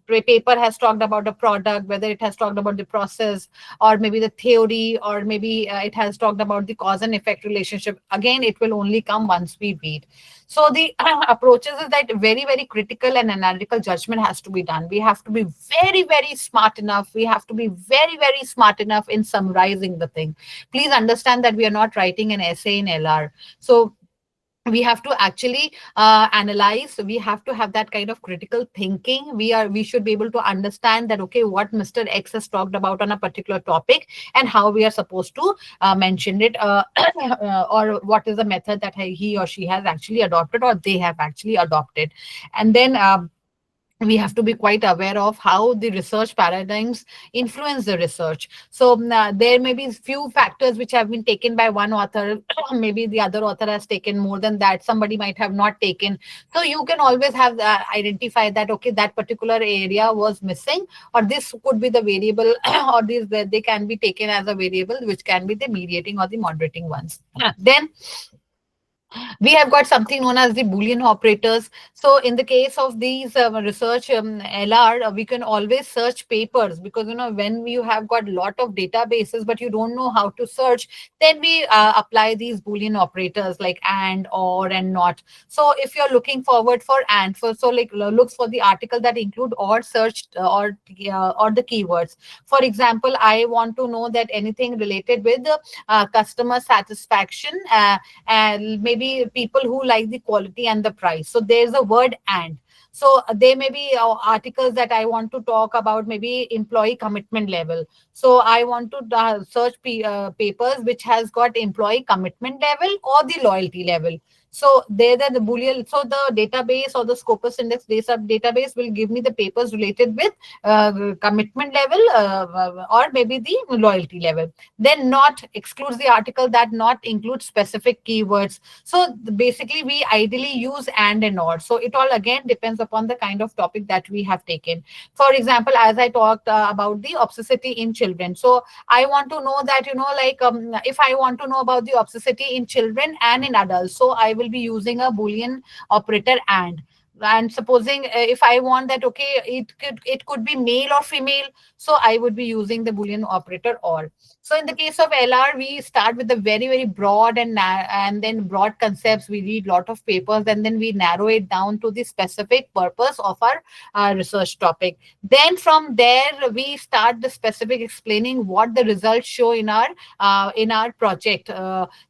paper has talked about a product, whether it has talked about the process, or maybe the theory, or maybe it has talked about the cause and effect relationship. Again, it will only come once we read. So the approaches is that very very critical and analytical judgment has to be done. We have to be very very smart enough, we have to be very very smart enough in summarizing the thing. Please understand that we are not writing an essay in LR. So we have to actually analyze. So we have to have that kind of critical thinking. We should be able to understand that, okay, what Mr. X has talked about on a particular topic, and how we are supposed to mention it, or what is the method that he or she has actually adopted, or they have actually adopted. And then we have to be quite aware of how the research paradigms influence the research. So there may be few factors which have been taken by one author, maybe the other author has taken more than that, somebody might have not taken. So you can always have identify that, okay, that particular area was missing, or this could be the variable, or these they can be taken as a variable, which can be the mediating or the moderating ones. Then we have got something known as the Boolean operators. So in the case of these research LR, we can always search papers, because when you have got lot of databases but you don't know how to search, then we apply these Boolean operators like and, or, and not. So if you're looking forward for and, so like looks for the article that include or searched, or the keywords. For example, I want to know that anything related with customer satisfaction, and maybe people who like the quality and the price. So there's a word and. So there may be articles that I want to talk about, maybe employee commitment level. So I want to search papers which has got employee commitment level or the loyalty level. So there the Boolean, so the database or the Scopus index database will give me the papers related with commitment level, or maybe the loyalty level. Then not excludes the article that not includes specific keywords. So basically we ideally use and or. So it all again depends upon the kind of topic that we have taken. For example, as I talked about the obesity in children, so I want to know that, like if I want to know about the obesity in children and in adults, so I will be using a Boolean operator and supposing if I want that, okay, it could be male or female, so I would be using the Boolean operator or. So in the case of LR, we start with the very very broad and then broad concepts. We read lot of papers, and then we narrow it down to the specific purpose of our research topic. Then from there we start the specific explaining what the results show in our project.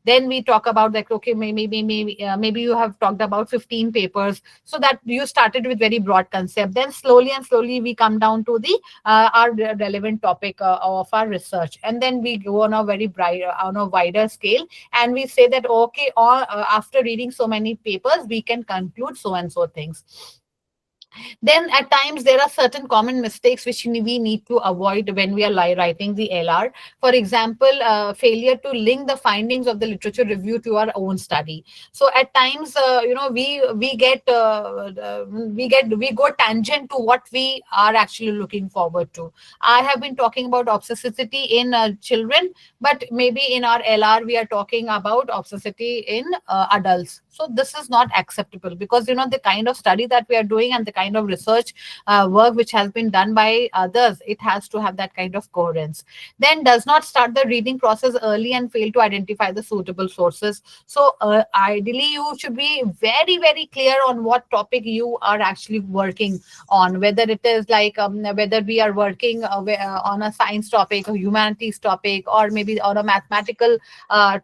Then we talk about like, okay, maybe you have talked about 15 papers, so that you started with very broad concept. Then slowly and slowly we come down to the our relevant topic of our research, and then we go on a very bright on a wider scale, and we say that, okay, after reading so many papers we can conclude so and so things. Then at times there are certain common mistakes which we need to avoid when we are writing the LR. For example, failure to link the findings of the literature review to our own study. So at times, we go tangent to what we are actually looking forward to. I have been talking about obsessivity in children, but maybe in our LR we are talking about obsessivity in adults. So this is not acceptable, because the kind of study that we are doing and the kind of research work which has been done by others, it has to have that kind of coherence. Then does not start the reading process early and fail to identify the suitable sources. So ideally you should be very very clear on what topic you are actually working on, whether it is like whether we are working on a science topic, a humanities topic, or maybe on a mathematical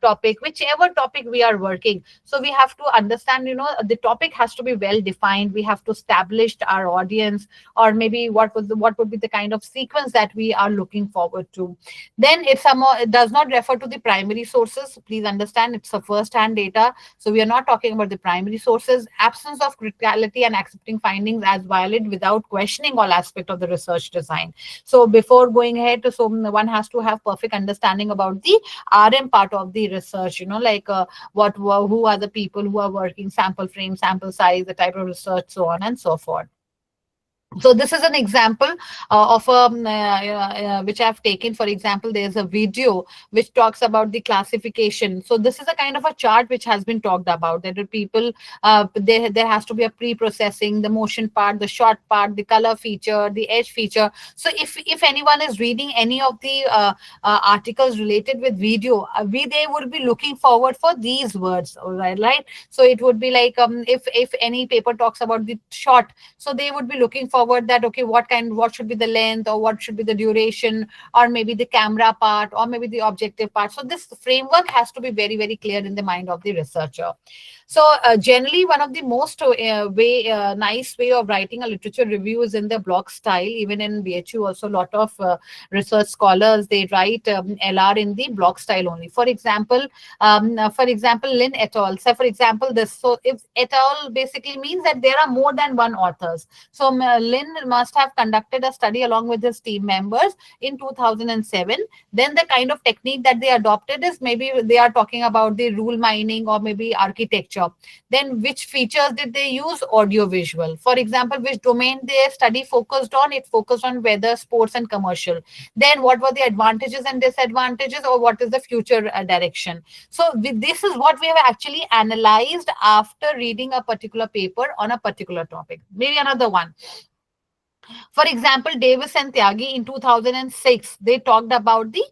topic, whichever topic we are working. So we have to understand, the topic has to be well defined. We have to establish our audience, or maybe what would be the kind of sequence that we are looking forward to. Then if somehow it does not refer to the primary sources, please understand it's a first hand data. So we are not talking about the primary sources. Absence of criticality and accepting findings as valid without questioning all aspect of the research design. So before going ahead, so one has to have perfect understanding about the RM part of the research, like who are the people who are working, sample frame, sample size, the type of research, so on and so forth. So this is an example of which I've taken. For example, there's a video which talks about the classification. So this is a kind of a chart which has been talked about. That the people, there has to be a pre-processing, the motion part, the shot part, the color feature, the edge feature. So if anyone is reading any of the articles related with video, they would be looking forward for these words, all right, right? So it would be like if any paper talks about the shot, so they would be looking forward that, okay, what should be the length, or what should be the duration, or maybe the camera part, or maybe the objective part. So this framework has to be very very clear in the mind of the researcher. So generally, one of the most nice way of writing a literature review is in the blog style. Even in BHU, also a lot of research scholars, they write LR in the blog style only. For example, Lin et al. So for example, this. So if et al. Basically means that there are more than one authors. So Lin must have conducted a study along with his team members in 2007. Then the kind of technique that they adopted is, maybe they are talking about the rule mining or maybe architecture. Then which features did they use? Audio visual. For example, which domain their study focused on? It focused on weather, sports and commercial. Then what were the advantages and disadvantages, or what is the future direction? So this is what we have actually analyzed after reading a particular paper on a particular topic. Maybe another one. For example, Davis and Tyagi in 2006, they talked about the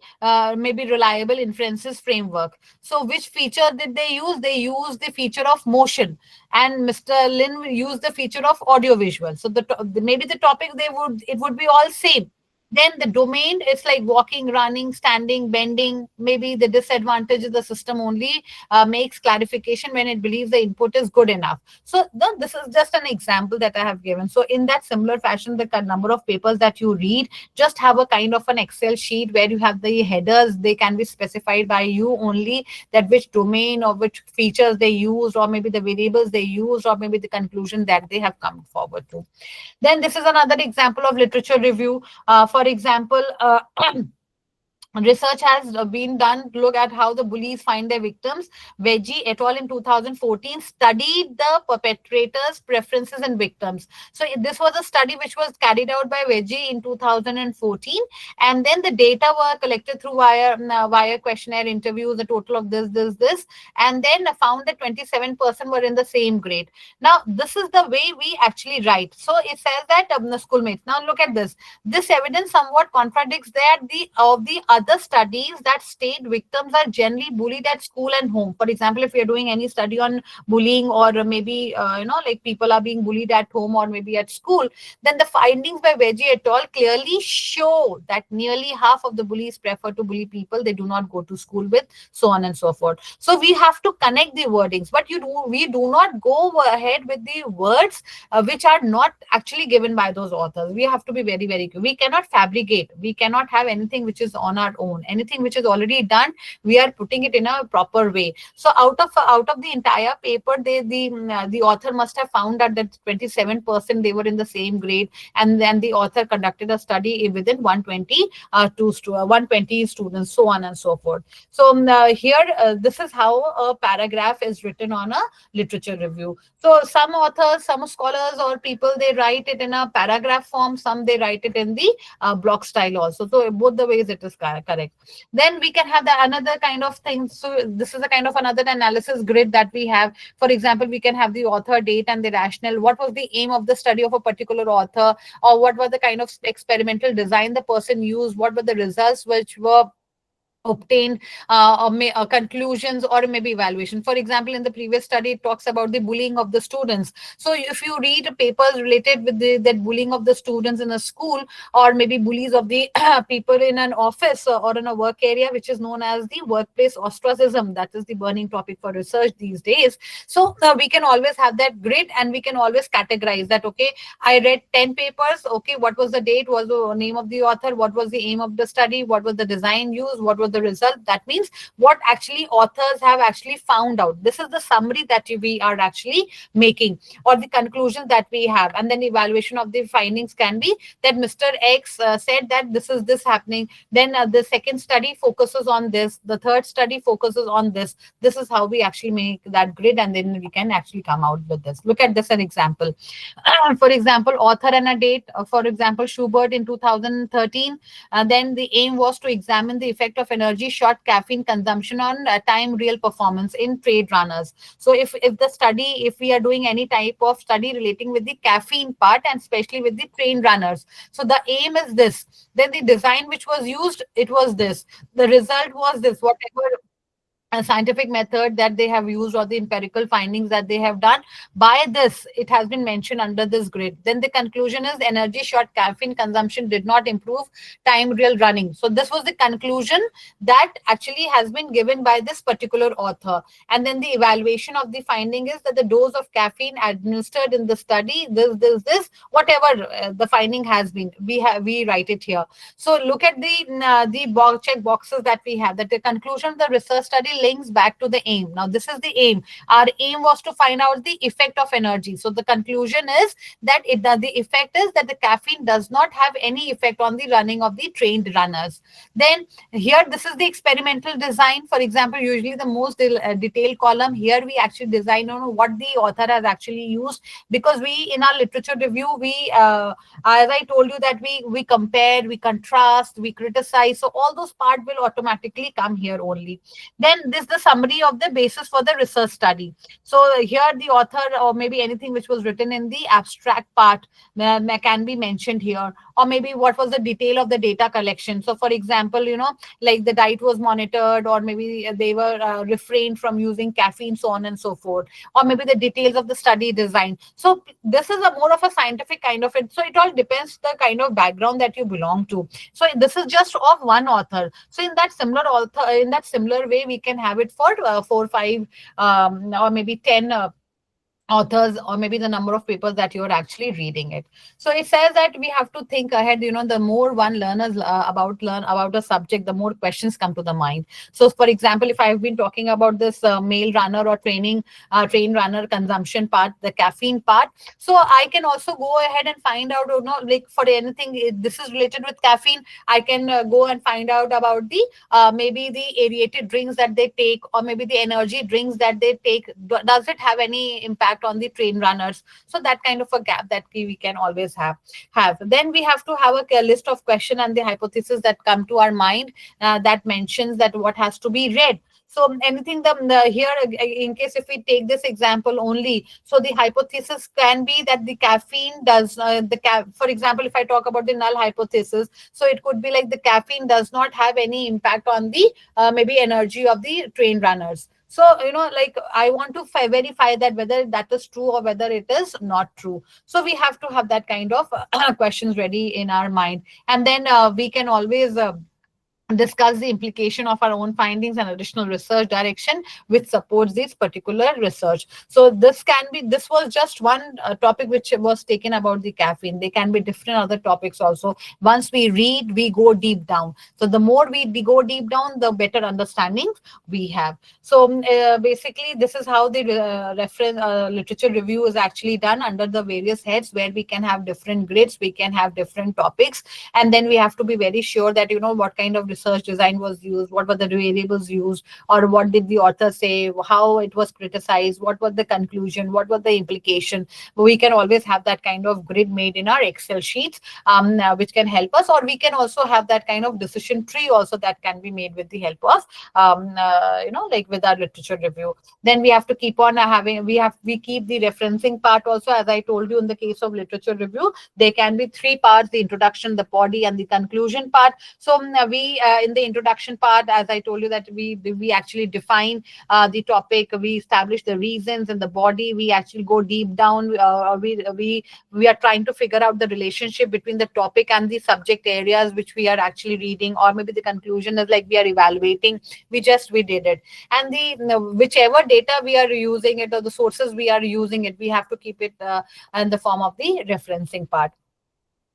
maybe reliable inferences framework. So which feature did they use? They used the feature of motion, and Mr. Lin used the feature of audiovisual. So maybe the topic, it would be all same. Then the domain, it's like walking, running, standing, bending. Maybe the disadvantage is the system only makes clarification when it believes the input is good enough. So this is just an example that I have given. So in that similar fashion, the number of papers that you read, just have a kind of an Excel sheet where you have the headers. They can be specified by you only, that which domain or which features they used, or maybe the variables they used, or maybe the conclusion that they have come forward to. Then this is another example of literature review. For example, research has been done to look at how the bullies find their victims. Veggie et al. In 2014 studied the perpetrators' preferences and victims. So this was a study which was carried out by Veggie in 2014, and then the data were collected through via questionnaire interviews, a total of this, and then found that 27% were in the same grade. Now this is the way we actually write. So it says that the schoolmates. Now look at this. This evidence somewhat contradicts that the other studies that state victims are generally bullied at school and home. For example, if you're doing any study on bullying, or maybe like people are being bullied at home or maybe at school, then the findings by Veggie et al. Clearly show that nearly half of the bullies prefer to bully people they do not go to school with, so on and so forth. So we have to connect the wordings, but we do not go ahead with the words which are not actually given by those authors. We have to be very very we cannot fabricate. We cannot have anything which is on our own. Anything which is already done, we are putting it in a proper way. So out of the entire paper, the author must have found that 27% they were in the same grade, and then the author conducted a study within 120 students, so on and so forth. So here this is how a paragraph is written on a literature review. So some authors, some scholars or people, they write it in a paragraph form, some they write it in the block style also. So both the ways it is correct. Then we can have the another kind of thing. So this is a kind of another analysis grid that we have. For example, we can have the author, date, and the rationale. What was the aim of the study of a particular author, or what was the kind of experimental design the person used? What were the results which were obtained, conclusions or maybe evaluation. For example, in the previous study it talks about the bullying of the students. So if you read papers related with that bullying of the students in a school, or maybe bullies of the people in an office, or in a work area, which is known as the workplace ostracism, that is the burning topic for research these days. So we can always have that grid, and we can always categorize that. Okay, I read 10 papers. Okay, what was the date, was the name of the author, what was the aim of the study, what was the design used, what was the result. That means what actually authors have actually found out. This is the summary that we are actually making, or the conclusion that we have. And then evaluation of the findings can be that Mr. X said that this happening, then the second study focuses on this, the third study focuses on this. This is how we actually make that grid, and then we can actually come out with this. Look at this an example. For example, author and a date. For example, Schubert in 2013. Then the aim was to examine the effect of energy short caffeine consumption on time real performance in trade runners. So if the study, if we are doing any type of study relating with the caffeine part, and especially with the train runners, so the aim is this. Then the design which was used, it was this. The result was this. Whatever a scientific method that they have used, or the empirical findings that they have done, by this it has been mentioned under this grid. Then the conclusion is energy short caffeine consumption did not improve time real running. So this was the conclusion that actually has been given by this particular author. And then the evaluation of the finding is that the dose of caffeine administered in the study, this whatever the finding has been, we write it here. So look at the box check boxes that we have, that the conclusion of the research study links back to the aim. Now this is the aim. Our aim was to find out the effect of energy. So the conclusion is that the effect is that the caffeine does not have any effect on the running of the trained runners. Then here, this is the experimental design. For example, usually the most detailed column, here we actually design on what the author has actually used, because we in our literature review, we as I told you that we compare, we contrast, we criticize. So all those parts will automatically come here only. Then this is the summary of the basis for the research study. So here the author, or maybe anything which was written in the abstract part, can be mentioned here, or maybe what was the detail of the data collection. So for example, like the diet was monitored, or maybe they were refrained from using caffeine, so on and so forth, or maybe the details of the study design. So this is a more of a scientific kind of it. So it all depends the kind of background that you belong to. So this is just of one author. So in that similar way, we can have it for 4 5 or maybe 10 authors, or maybe the number of papers that you're actually reading it. So it says that we have to think ahead. The more one learners learn about a subject, the more questions come to the mind. So for example, if I've been talking about this male runner or train runner consumption part, the caffeine part, so I can also go ahead and find out, like for anything this is related with caffeine, I can go and find out about the maybe the aerated drinks that they take, or maybe the energy drinks that they take. Does it have any impact on the train runners? So that kind of a gap that we can always have. Then we have to have a list of question and the hypothesis that come to our mind, that mentions that what has to be read. So anything here, in case if we take this example only, so the hypothesis can be that the caffeine does for example, if I talk about the null hypothesis, so it could be like the caffeine does not have any impact on the maybe energy of the train runners. So like I want to verify that whether that is true or whether it is not true. So we have to have that kind of questions ready in our mind. And then we can always discuss the implication of our own findings and additional research direction which supports this particular research. So this was just one topic which was taken about the caffeine. There can be different other topics also. Once we read, we go deep down. So the more we go deep down, the better understanding we have. So basically this is how the reference literature review is actually done under the various heads, where we can have different grids, we can have different topics, and then we have to be very sure that what kind of research design was used, what were the variables used, or what did the author say, how it was criticized, what was the conclusion, what was the implication. We can always have that kind of grid made in our Excel sheets, which can help us, or we can also have that kind of decision tree also that can be made with the help of, like with our literature review. Then we have to keep on having, we keep the referencing part also. As I told you, in the case of literature review, there can be three parts: the introduction, the body, and the conclusion part. So we in the introduction part, as I told you, that we actually define the topic, we establish the reasons. In the body, we actually go deep down, we are trying to figure out the relationship between the topic and the subject areas which we are actually reading. Or maybe the conclusion is like we are evaluating, we did it. And the whichever data we are using it, or the sources we are using it, we have to keep it in the form of the referencing part.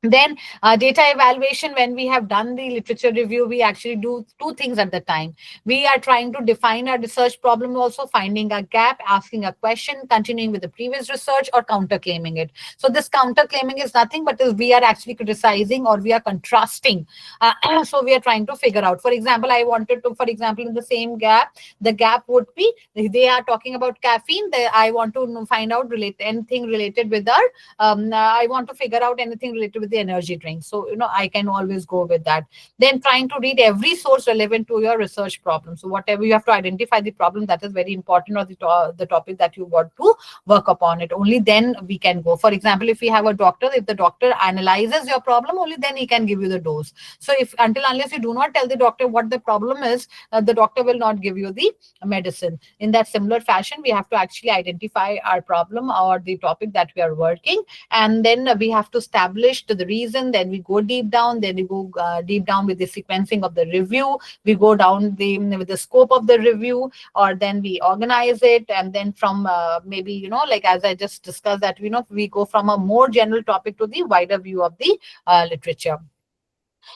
Then data evaluation, when we have done the literature review, we actually do two things at the time. We are trying to define our research problem, also finding a gap, asking a question, continuing with the previous research, or counterclaiming it. So this counterclaiming is nothing but is we are actually criticizing or we are contrasting. So we are trying to figure out, for example, I wanted to, for example, in the same gap, the gap would be, they are talking about caffeine, I want to find out anything related with our, I want to figure out anything related with the energy drink. So, I can always go with that. Then trying to read every source relevant to your research problem. So whatever, you have to identify the problem that is very important, or the topic that you want to work upon it. Only then we can go. For example, if we have a doctor, if the doctor analyzes your problem, only then he can give you the dose. So if until unless you do not tell the doctor what the problem is, the doctor will not give you the medicine. In that similar fashion, we have to actually identify our problem or the topic that we are working, and then we have to establish the reason. Then we go deep down. Then we go deep down with the sequencing of the review. We go down with the scope of the review, or then we organize it. And then from maybe, like as I just discussed, that we go from a more general topic to the wider view of the literature.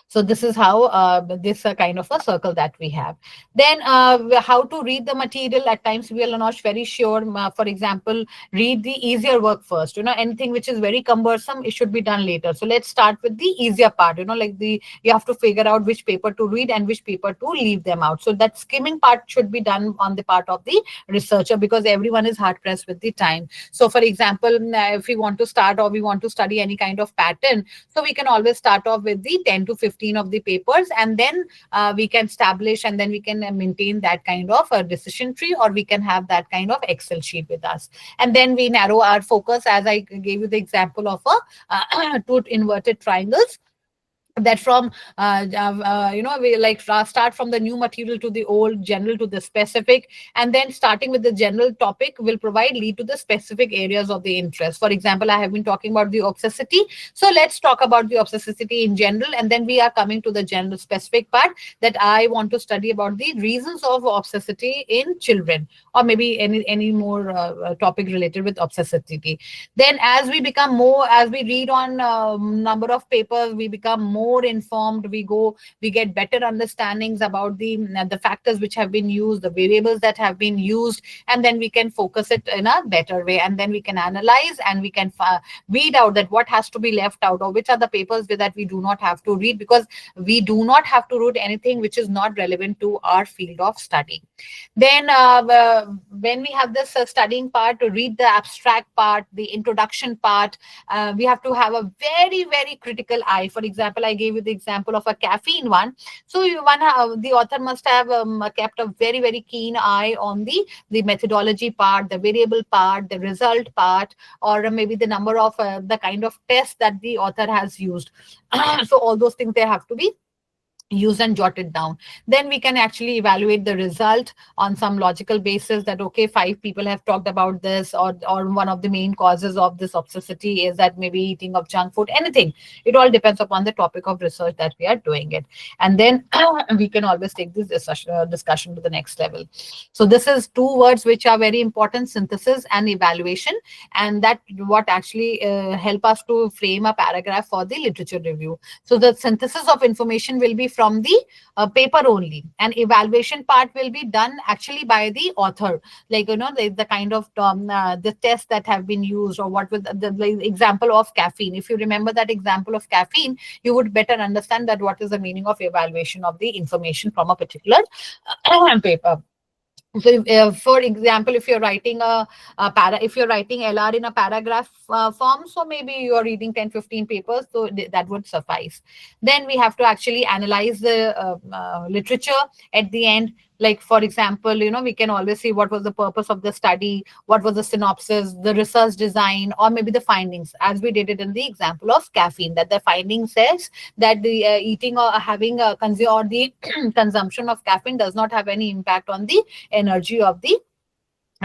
So this is how this kind of a circle that we have. Then how to read the material. At times we are not very sure. For example, read the easier work first. Anything which is very cumbersome, it should be done later. So let's start with the easier part. Like you have to figure out which paper to read and which paper to leave them out. So that skimming part should be done on the part of the researcher, because everyone is hard pressed with the time. So for example, if we want to start or we want to study any kind of pattern, so we can always start off with the 10 to 15 of the papers, and then we can establish, and then we can maintain that kind of a decision tree, or we can have that kind of Excel sheet with us. And then we narrow our focus, as I gave you the example of a two inverted triangles, that from we like start from the new material to the old, general to the specific, and then starting with the general topic will provide lead to the specific areas of the interest. For example, I have been talking about the obsessity, so let's talk about the obsessity in general, and then we are coming to the general specific part, that I want to study about the reasons of obsessity in children, or maybe any more topic related with obsessity. Then as we read on number of papers, we become more informed. We get better understandings about the factors which have been used, the variables that have been used, and then we can focus it in a better way, and then we can analyze, and we can weed out that what has to be left out, or which are the papers that we do not have to read, because we do not have to read anything which is not relevant to our field of study. Then when we have this studying part, to read the abstract part, the introduction part, we have to have a very, very critical eye. For example, I gave you the example of a caffeine one. So the author must have kept a very, very keen eye on the methodology part, the variable part, the result part, or maybe the number of the kind of tests that the author has used. So all those things, they have to be use and jot it down. Then we can actually evaluate the result on some logical basis, that okay, 5 people have talked about this, or one of the main causes of this obsessity is that maybe eating of junk food, anything. It all depends upon the topic of research that we are doing it. And then we can always take this discussion to the next level. So this is two words which are very important: synthesis and evaluation, and that what actually help us to frame a paragraph for the literature review. So the synthesis of information will be from the paper only, and evaluation part will be done actually by the author, like the kind of the tests that have been used, or what was the example of caffeine. If you remember that example of caffeine, you would better understand that what is the meaning of evaluation of the information from a particular paper. So, for example, if you're writing if you're writing LR in a paragraph form, so maybe you're reading 10, 15 papers, so that would suffice. Then we have to actually analyze the literature at the end. Like, for example, we can always see what was the purpose of the study, what was the synopsis, the research design, or maybe the findings, as we did it in the example of caffeine, that the finding says that the eating or having consume or the consumption of caffeine does not have any impact on the energy of the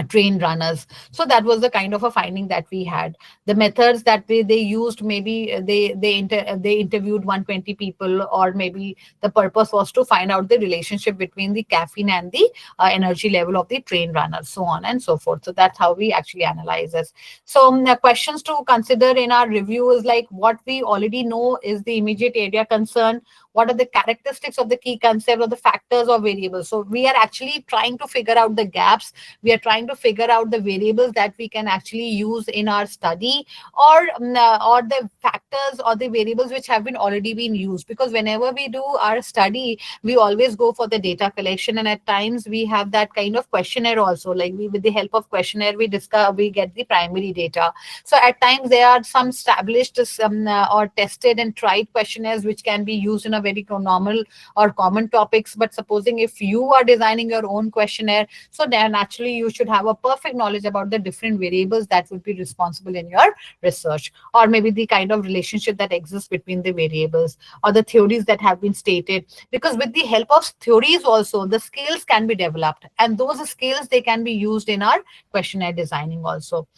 train runners. So that was the kind of a finding that we had. The methods that they used, maybe they interviewed 120 people, or maybe the purpose was to find out the relationship between the caffeine and the energy level of the train runners, so on and so forth. So that's how we actually analyze this. So the questions to consider in our review is like, what we already know is the immediate area concern, what are the characteristics of the key concept or the factors or variables. So we are actually trying to figure out the gaps, we are trying to figure out the variables that we can actually use in our study, or the factors or the variables which have been already been used, because whenever we do our study, we always go for the data collection, and at times we have that kind of questionnaire also, like we, with the help of questionnaire, we get the primary data. So at times there are some established or tested and tried questionnaires which can be used in a very normal or common topics. But supposing if you are designing your own questionnaire, so then naturally you should have a perfect knowledge about the different variables that would be responsible in your research, or maybe the kind of relationship that exists between the variables, or the theories that have been stated. Because with the help of theories also, the skills can be developed, and those skills, they can be used in our questionnaire designing also.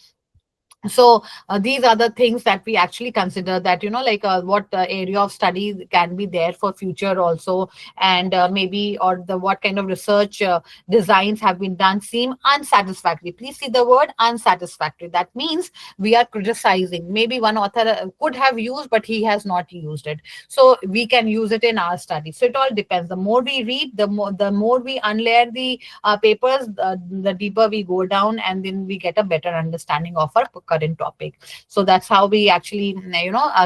So these are the things that we actually consider, that like what area of study can be there for future also, and maybe, or the what kind of research designs have been done seem unsatisfactory. Please see the word unsatisfactory. That means we are criticizing, maybe one author could have used but he has not used it, so we can use it in our study. So it all depends. The more we read, the more we unlayer the papers, the deeper we go down, and then we get a better understanding of our current topic. So that's how we actually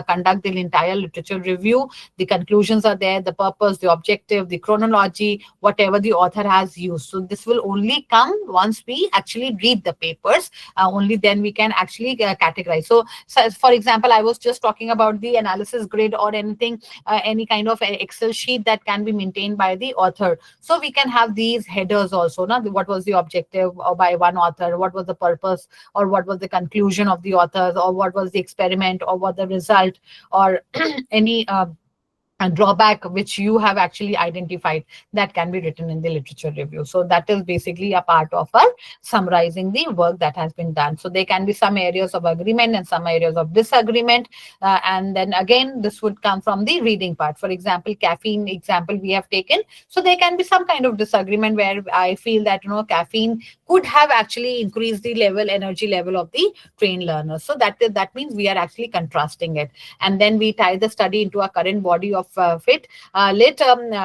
conduct the entire literature review. The conclusions are there, the purpose, the objective, the chronology, whatever the author has used. So this will only come once we actually read the papers. Only then we can actually categorize. So for example, I was just talking about the analysis grid, or anything, any kind of Excel sheet that can be maintained by the author. So we can have these headers also. Now, what was the objective by one author, what was the purpose, or what was the conclusion of the authors, or what was the experiment, or what the result, or any and drawback which you have actually identified, that can be written in the literature review. So that is basically a part of our summarizing the work that has been done. So there can be some areas of agreement and some areas of disagreement, and then again this would come from the reading part. For example, caffeine example we have taken, so there can be some kind of disagreement where I feel that caffeine could have actually increased the energy level of the trained learners. So that means we are actually contrasting it, and then we tie the study into a current body of fit. Let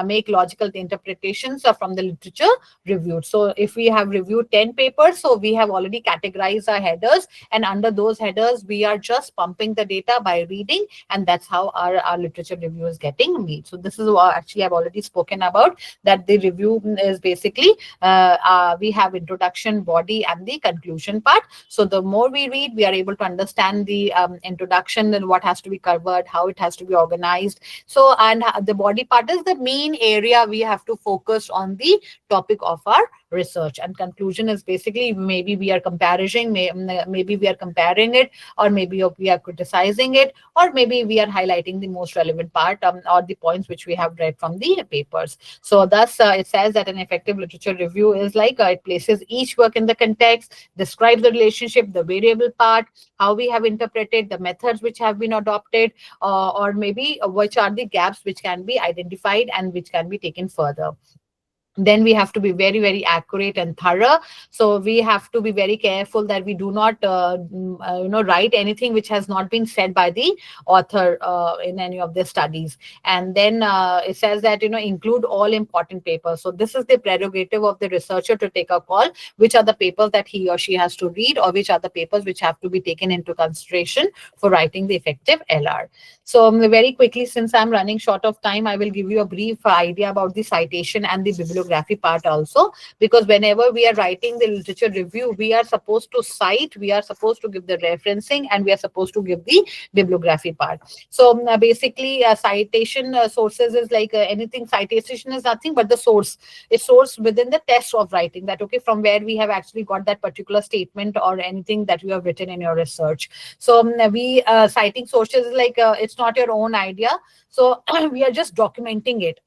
make logical interpretations from the literature reviewed. So if we have reviewed 10 papers, so we have already categorized our headers, and under those headers we are just pumping the data by reading, and that's how our literature review is getting made. So this is what actually I've already spoken about, that the review is basically we have introduction, body, and the conclusion part. So the more we read, we are able to understand the introduction and what has to be covered, how it has to be organized. So, and the body part is the main area we have to focus on the topic of our research, and conclusion is basically maybe we are maybe we are comparing it, or maybe we are criticizing it, or maybe we are highlighting the most relevant part, or the points which we have read from the papers. So thus it says that an effective literature review is like it places each work in the context, describes the relationship, the variable part, how we have interpreted, the methods which have been adopted, or maybe which are the gaps which can be identified and which can be taken further. then we have to be very, very accurate and thorough. So we have to be very careful that we do not write anything which has not been said by the author in any of their studies. And then it says that, include all important papers. So this is the prerogative of the researcher to take a call which are the papers that he or she has to read, or which are the papers which have to be taken into consideration for writing the effective LR. So very quickly, since I'm running short of time, I will give you a brief idea about the citation and the bibliography part also, because whenever we are writing the literature review, we are supposed to cite, we are supposed to give the referencing, and we are supposed to give the bibliography part. So basically, citation sources is like anything. Citation is nothing but the source. It's source within the test of writing, that okay, from where we have actually got that particular statement or anything that you have written in your research. So we citing sources is like it's not your own idea. So we are just documenting it.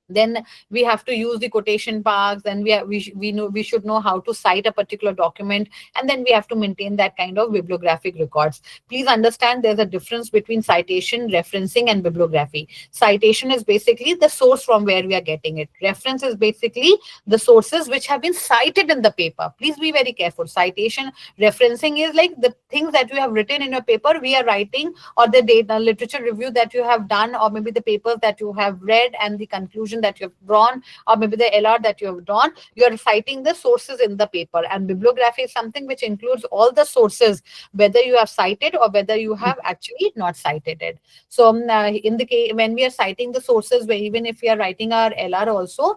Then we have to use the quotation marks, then we know we should know how to cite a particular document, and then we have to maintain that kind of bibliographic records. Please understand there's a difference between citation, referencing, and bibliography. Citation is basically the source from where we are getting it. Reference is basically the sources which have been cited in the paper. Please be very careful. Citation, referencing is like the things that you have written in your paper we are writing, or the data literature review that you have done, or maybe the papers that you have read and the conclusion that you have drawn, or maybe the LR that you have drawn. You are citing the sources in the paper. And bibliography is something which includes all the sources, whether you have cited or whether you have actually not cited it. So in the case when we are citing the sources, where even if we are writing our LR also,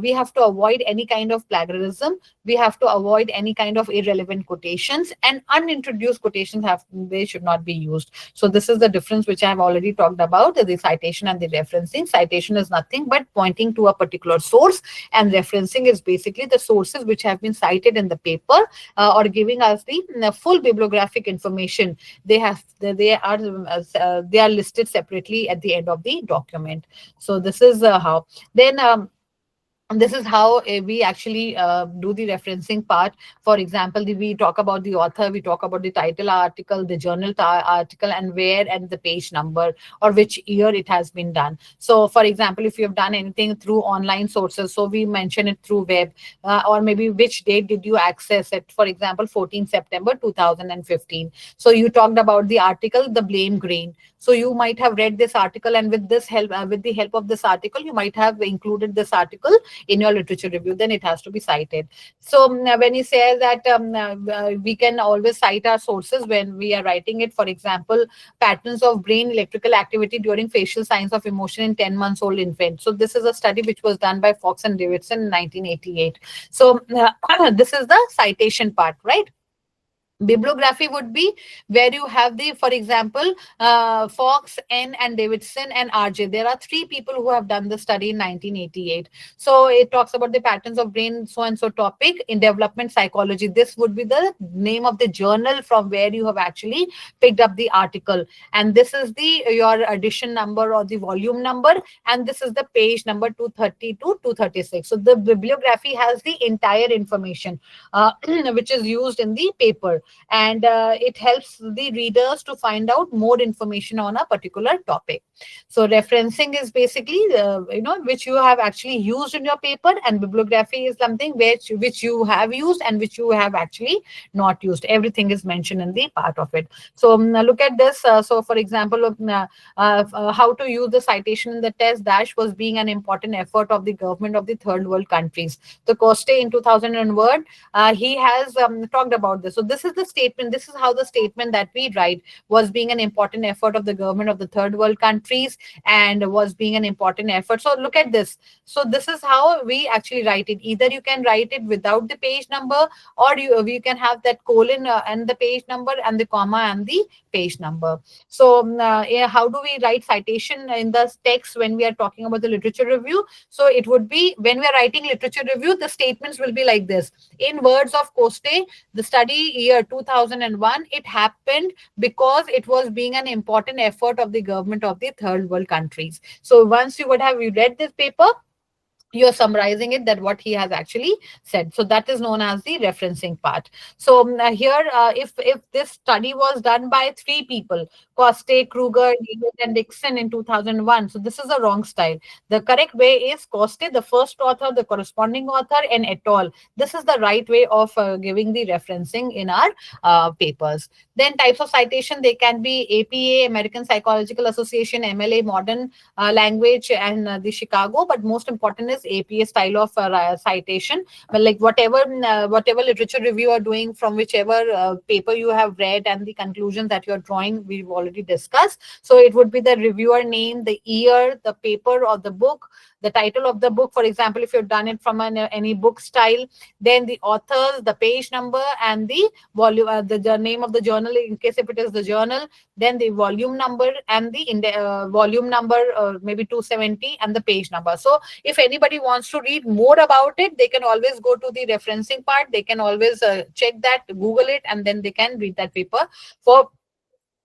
we have to avoid any kind of plagiarism. We have to avoid any kind of irrelevant quotations, and unintroduced quotations they should not be used. So this is the difference which I have already talked about, the citation and the referencing. Citation is nothing but pointing to a particular source, and referencing is basically the sources which have been cited in the paper, or giving us the full bibliographic information. They are listed separately at the end of the document. So this is how. Then and this is how we actually do the referencing part. For example, we talk about the author, we talk about the title article, the journal article, and where, and the page number, or which year it has been done. So for example, if you have done anything through online sources, so we mention it through web, or maybe which date did you access it. For example, 14 September 2015. So you talked about the article, the blame grain. So you might have read this article, and with this help, with the help of this article, you might have included this article in your literature review. Then it has to be cited. So when he says that we can always cite our sources when we are writing it. For example, patterns of brain electrical activity during facial signs of emotion in 10 months old infant. So this is a study which was done by Fox and Davidson in 1988. So this is the citation part, right? Bibliography would be where you have the, for example, Fox, N, and Davidson, and RJ. There are three people who have done the study in 1988. So it talks about the patterns of brain, so and so topic in development psychology. This would be the name of the journal from where you have actually picked up the article. And this is the your edition number or the volume number. And this is the page number 230 to 236. So the bibliography has the entire information which is used in the paper, and it helps the readers to find out more information on a particular topic. So referencing is basically which you have actually used in your paper, and bibliography is something which you have used and which you have actually not used. Everything is mentioned in the part of it. So look at this. So for example, how to use the citation in the test dash was being an important effort of the government of the third world countries. The Coste in 2001, he has talked about this. So this is the statement. This is how the statement that we write was being an important effort of the government of the third world countries, and was being an important effort. So look at this. So this is how we actually write it. Either you can write it without the page number, or you can have that colon and the page number, and the comma and the page number. So yeah, how do we write citation in the text when we are talking about the literature review? So it would be, when we are writing literature review, the statements will be like this. In words of Coste, the study year 2001, it happened because it was being an important effort of the government of the third world countries. So once you would have you read this paper, you're summarizing it, that what he has actually said. So that is known as the referencing part. So here, if this study was done by three people, Coste, Kruger, David, and Dixon in 2001, so this is a wrong style. The correct way is Coste, the first author, the corresponding author, and et al. This is the right way of giving the referencing in our papers. Then types of citation, they can be APA, American Psychological Association, MLA, modern language, and the Chicago. But most important is APA style of citation. Well, like whatever literature review you are doing, from whichever paper you have read, and the conclusions that you are drawing, we've already discussed. So it would be the reviewer name, the year, the paper or the book, the title of the book. For example, if you've done it from any book style, then the authors, the page number, and the volume, the name of the journal in case if it is the journal, then the volume number, and the volume number, maybe 270, and the page number. So if anybody wants to read more about it, they can always go to the referencing part. They can always check that, Google it, and then they can read that paper for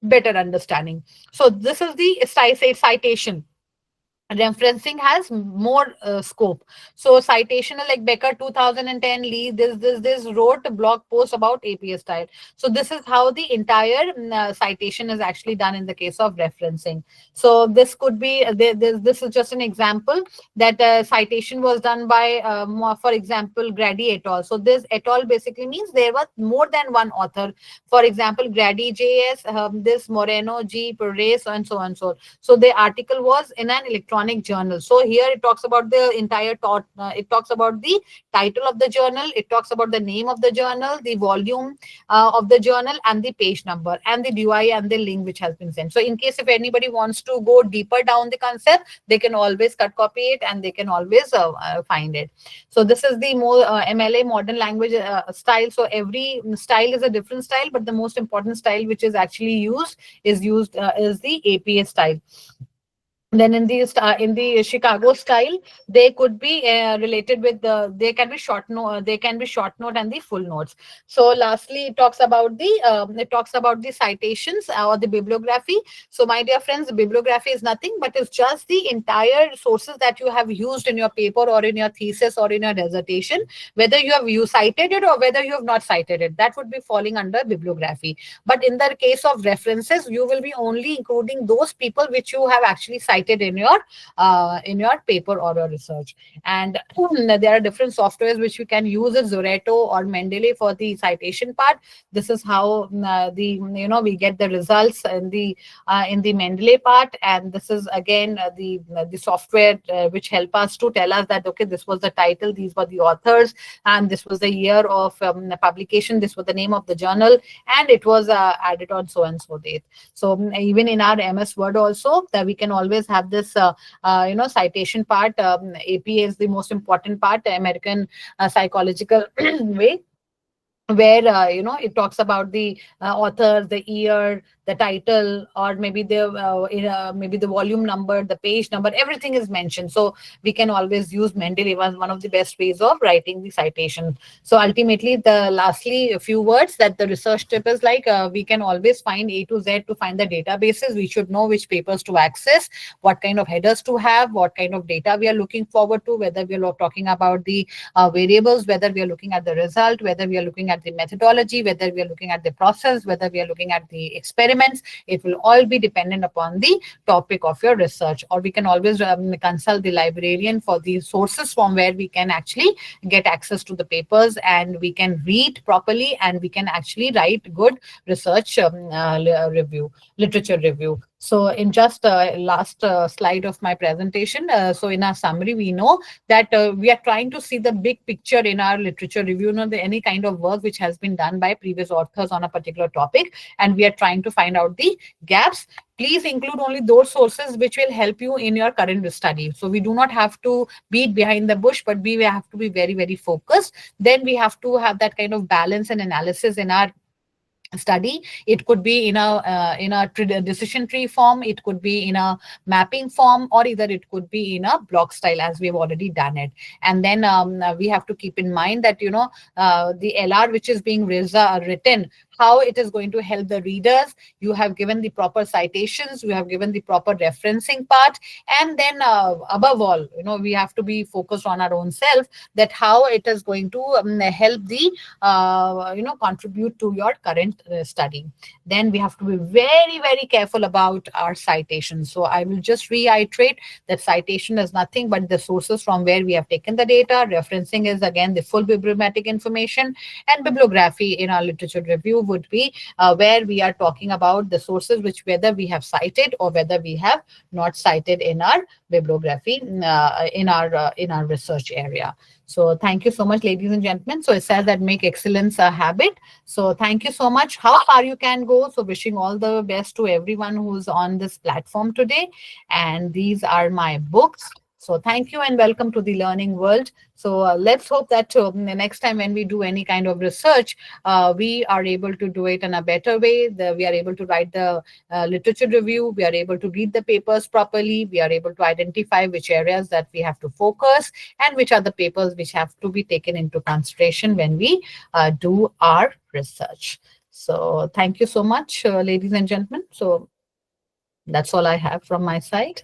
better understanding. So this is the citation. Referencing has more scope. So citation like Becker 2010, Lee this wrote a blog post about APA style. So this is how the entire citation is actually done in the case of referencing. So this could be this is just an example that citation was done by for example, Grady et al. So this et al basically means there was more than one author. For example, Grady JS, this Moreno G Perez, and so on. So the article was in an electronic journal. So here it talks about the entire thought. It talks about the title of the journal. It talks about the name of the journal, the volume of the journal, and the page number, and the DUI, and the link which has been sent. So in case if anybody wants to go deeper down the concept, they can always cut copy it, and they can always find it. So this is the more MLA, modern language style. So every style is a different style, but the most important style which is actually used is the APA style. Then in the Chicago style, they could be related with they can be short note and the full notes. So lastly, it talks about the citations or the bibliography. So my dear friends, the bibliography is nothing but it's just the entire sources that you have used in your paper or in your thesis or in your dissertation, whether you cited it or whether you have not cited it, that would be falling under bibliography. But in the case of references, you will be only including those people which you have actually cited in your paper or your research. And there are different softwares which you can use, as Zoreto or Mendeley for the citation part. This is how the we get the results in the Mendeley part. And this is again the software which help us to tell us that, okay, this was the title, these were the authors, and this was the year of publication, this was the name of the journal, and it was added on so and so date. So even in our MS Word also, that we can always have this citation part. APA is the most important part, American psychological way, where it talks about the author, the year, the title, or maybe the volume number, the page number, everything is mentioned. So we can always use Mendeley as one of the best ways of writing the citation. So ultimately, the lastly a few words that the research tip is like, we can always find A to Z to find the databases. We should know which papers to access, what kind of headers to have, what kind of data we are looking forward to, whether we are talking about the variables, whether we are looking at the result, whether we are looking at the methodology, whether we are looking at the process, whether we are looking at the experiments. It will all be dependent upon the topic of your research. Or we can always consult the librarian for the sources from where we can actually get access to the papers, and we can read properly, and we can actually write good research literature review. So in just last slide of my presentation, so in our summary, we know that we are trying to see the big picture in our literature review, any kind of work which has been done by previous authors on a particular topic, and we are trying to find out the gaps. Please include only those sources which will help you in your current study. So we do not have to beat behind the bush, but we have to be very, very focused. Then we have to have that kind of balance and analysis in our study. It could be in a decision tree form, it could be in a mapping form, or either it could be in a block style, as we have already done it. And then we have to keep in mind that the LR which is being written, how it is going to help the readers. You have given the proper citations, you have given the proper referencing part, and then above all, we have to be focused on our own self, that how it is going to help the contribute to your current study. Then we have to be very, very careful about our citations. So I will just reiterate that citation is nothing but the sources from where we have taken the data. Referencing is again the full bibliometric information, and bibliography in our literature review would be where we are talking about the sources which whether we have cited or whether we have not cited in our bibliography, in our research area. So thank you so much, ladies and gentlemen. So it says that make excellence a habit. So thank you so much. How far you can go. So wishing all the best to everyone who's on this platform today. And these are my books. So thank you and welcome to the learning world. So let's hope that the next time when we do any kind of research, we are able to do it in a better way. We are able to write the literature review. We are able to read the papers properly. We are able to identify which areas that we have to focus and which are the papers which have to be taken into consideration when we do our research. So thank you so much, ladies and gentlemen. So that's all I have from my side.